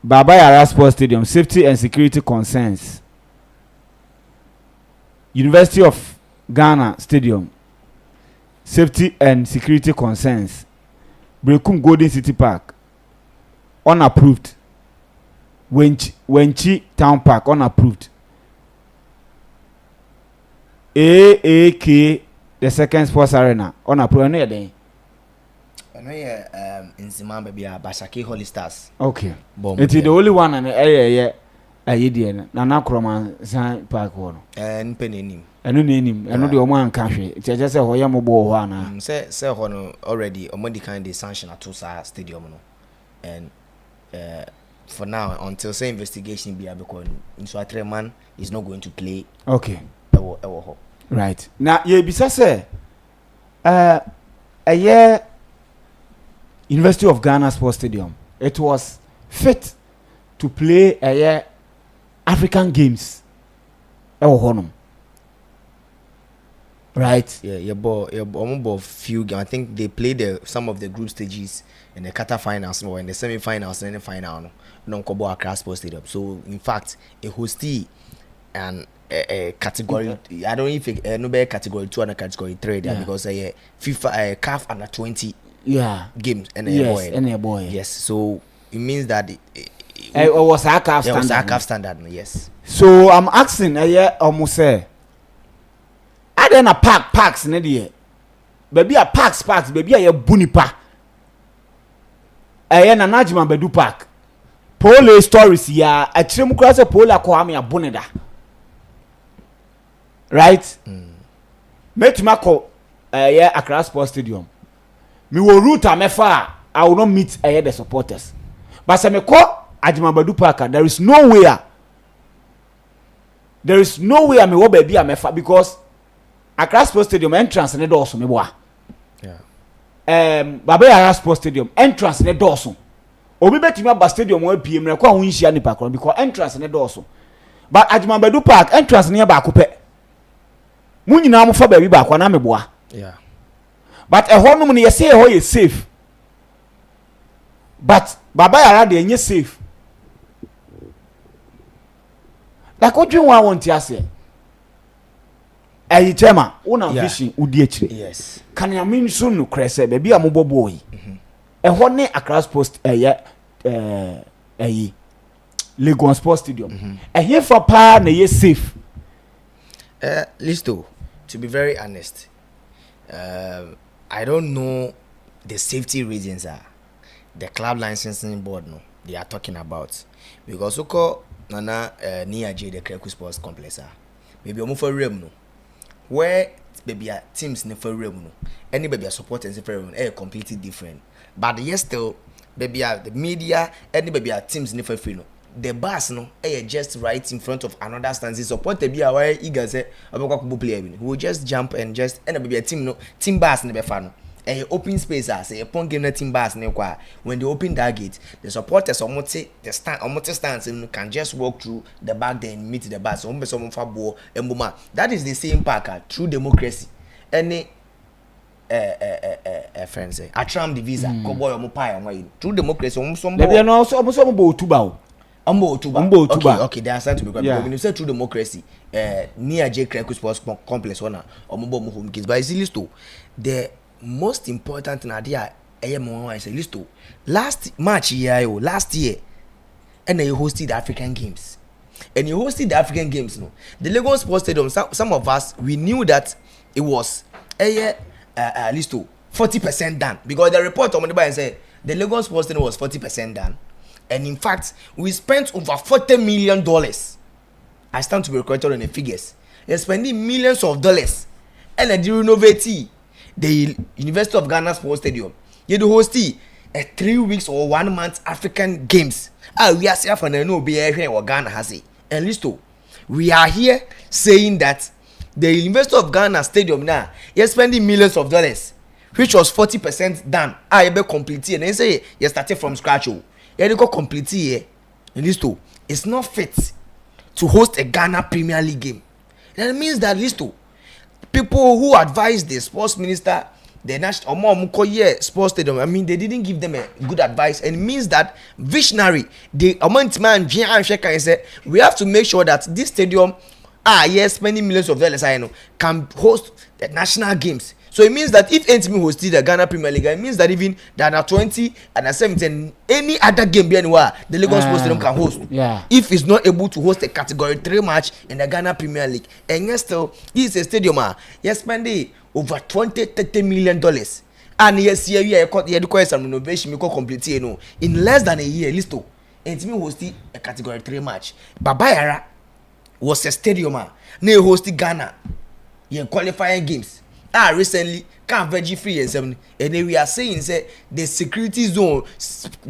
Baba Yara Sports Stadium safety and security concerns. University of Ghana Stadium safety and security concerns. Brekum Golden City Park unapproved. Wenchi Town Park unapproved. AAK the second sports arena unapproved. No yet. No in Zimbabwe be a Basaki Holy Stars. Okay. It is the only one and Idian Nana Kroman Zan Park one. And penny. And no name and no the one country. It's just a Hoyamo one. Say Hono already or Modi kind of sanction at Tusa Stadium. And for now, until say investigation be because in Swatreman is not going to play. Okay. Right. Now ye bisa say a year University of Ghana Sports Stadium. It was fit to play a year African games. Right. Yeah, almost few games. I think they played some of the group stages in the quarterfinals or in the semi-finals and then the final. No Kobo Accra Sports Stadium. So in fact, a hostie and a category. I don't know if no be category 2 and category 3 there because FIFA CAF under 20. Yeah, games and a boy. Yes, so it means that it was a CAF standard. It was a CAF standard, yes. So I'm asking, almost say, I then a parks in the baby a parks, baby a bunipa. A Najima Bedu Park. Pole stories ya a trimcrass a pola kwame a boneda. Right? Met Mako Accra Sports Stadium. Me will route amefa I will not meet the supporters. But se me call Ajimabadu Park, there is nowhere me wo baby amefa because Accra Sports Stadium entrance ne door so me boa. Yeah. Baba Yara Sports Stadium entrance ne door so. Obi betimi aba stadium wo piem ne kwa ho nhia ni pakron because entrance ne door so. But Ajimabadu Park entrance ne ba akopɛ. Mu nyina mo fa baby ba kwa na me boa. Yeah. But a honum ni say ho is safe. But Baba Yara de enye safe. Like what you want to say? Eh chema, una fishing udi akire. Yes. Can you mean soon no krese baby amobo boy. E ho ne Accra Sports Lagos Sports Stadium. Here for pa na ye safe. Listo, to be very honest, I don't know the safety reasons are the club licensing board no they are talking about because oko nana near J the Kreku Sports Complex maybe omo for real no where baby teams ne for real no any baby supporters for real completely different but yes still baby the media any baby teams ne for free no the bus no just right in front of another stand support the be aware eager say abakwa player who will just jump and just any baby team no team bus ne be fa no open space as a pon game team bus ne kwa when they open that gate the supporters omote the stand omote stands can just walk through the back then meet the bus omo be some fa ball embuma that is the same park through democracy any friends say atram the visa ko boy omo pie omo through democracy omo some ball no so bo otuba o Otuba. Okay, they are starting to be because when you say true democracy, near J Kreku Sports Complex one omo home games. But it's listo. The most important thing idea is listo. Last year, and they hosted the African Games. And you hosted the African Games, no. The Lagos Sports Stadium. Some of us we knew that it was listo 40% done because the report on the said the Lagos Sports Stadium was 40% done. And in fact, we spent over $40 million. I stand to be recorded on the figures. They're spending millions of dollars. And they renovate the University of Ghana Sports Stadium. You do host a 3 weeks or 1 month African Games. We are saying for no be here what Ghana has it. And listo, we are here saying that the University of Ghana Stadium now you're spending millions of dollars, which was 40% done. I be complete and they say you started from scratch. You go complete here. And listo, it's not fit to host a Ghana Premier League game. That means that listo, people who advise the sports minister, the national sports stadium, I mean they didn't give them a good advice, and it means that visionary, the amount man say we have to make sure that this stadium, spending millions of dollars, I know, can host the national games. So it means that if NTM hosted the Ghana Premier League, it means that even that at 20 and at 17, any other game anywhere, the Lagos Sports Stadium can host. Yeah. If it's not able to host a Category 3 match in the Ghana Premier League, and yes, still, this is a stadium, yes, spending over $20-30 million. And yes, here you have some renovation, you can complete in less than a year. Listo, NTM hosted a Category 3 match. Babayara was a stadium, they hosted Ghana in qualifying games. Recently can't veggie free and seven, and then we are saying say the security zone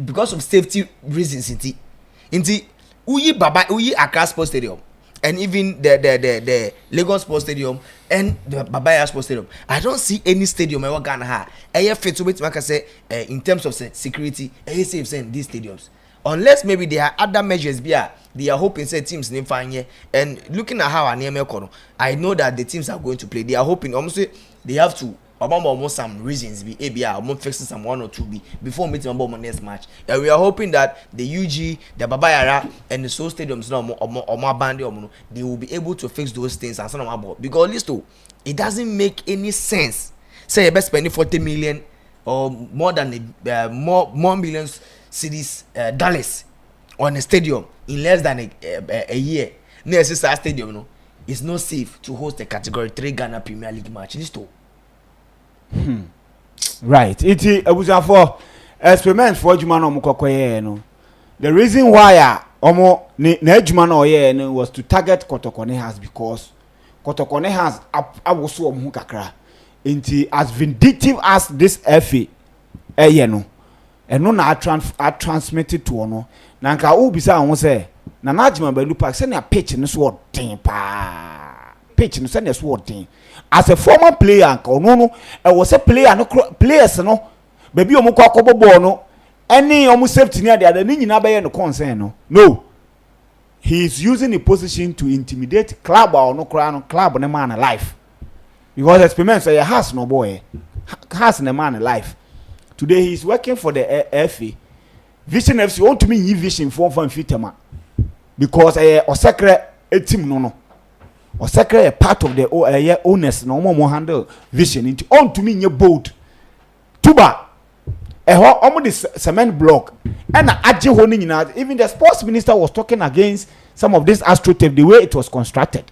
because of safety reasons into Uyi Accra Sports Stadium and even the Lagos Sports Stadium and the Babaya Sports Stadium. I don't see any stadium ever Ghana ha. Fit to wait like I say in terms of security, safe saying these stadiums. Unless maybe there are other measures they are hoping say teams in fine and looking at how I know that the teams are going to play. They are hoping almost they have to almost some reasons be almost fixing some 1 or 2 before meeting on next match. And we are hoping that the UG, the Babayara and the Soul Stadiums now they will be able to fix those things and some about because listo, it doesn't make any sense. Say you best spending 40 million or more than more millions cities dollars on a stadium in less than a year. Next stadium no, it's not safe to host a Category 3 Ghana Premier League match. Listo. Right. It was for experiment for Jumano Mukokoye no. The reason why omo na Jumano oye no was to target Kotokone has because Kotokone has awoso omo kakra. Inti as vindictive as this FA no. And no na transmitted to ono. Na nka ubisa won say na Najima Belu Park say na pitch no so den pa. Pitch no say na so den. As a former player nka no was a player no players no baby omo kwa kobobo no any omo safety near there ni nyina be ye no concern no. No. He is using the position to intimidate club or no club no man life. Because experiment say has no boy. Has no man life. Today he is working for the FA. Vision FC want to me vision for fitema because Osakre a team no. Osakre a part of the owners no more handle vision into on to me your boat. Tuba almost the cement block and aje honing in even the sports minister was talking against some of this astroturf the way it was constructed.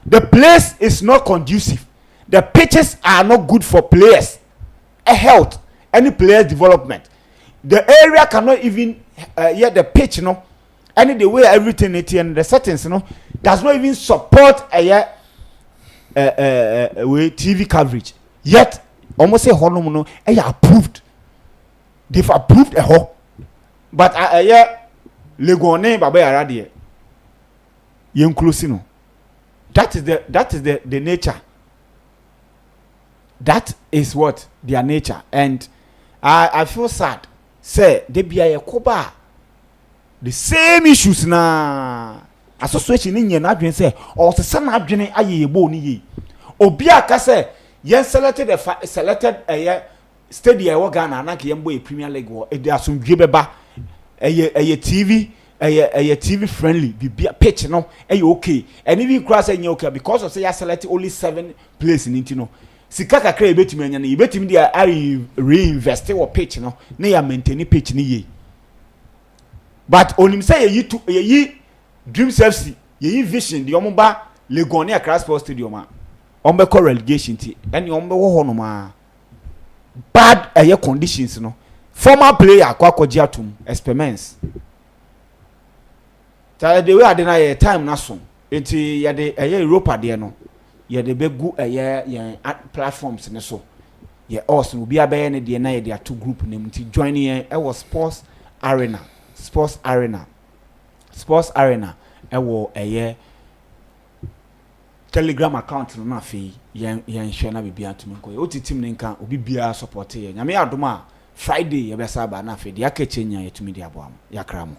The place is not conducive. the pitches are not good for players health any players development. The area cannot even the pitch any the way everything it and the settings does not even support TV coverage yet almost say honum approved. They've approved a whole but legone baba yarade yenklusino. That is the nature. That is what their nature. And I feel sad say they be a koba the same issues na association in yen adwen say or se san adwene aye ebo ni ye obi aka say yen selected stadium wo Ghana na ke yen boy Premier League wo e dey asomdwe beba eye TV TV friendly bibia pitch no okay and even cross okay because of say you select only 7 places in it sika kakra ebetimi anya na ebetimi dia I reinvest or pitch na ya maintain pitch ni ye but onim say ye Dreams FC ye vision the omba Legone Accra Sports Stadium ombe ko relegation ti ene ombe wo ho no ma bad conditions no former player akwakoji atum experiments ta the way adena ye time na so enti ye de Europa de no ye de begu ye platforms ne so ye us no bia be ne de na ye de ato group ne mti join ye was sports arena wo Telegram account no na fe ye share na bibia to me ko o titim ne nka obi bia support ye nyame adoma Friday ye be saba na fe de akechenya ye tumi de aboam yakra mo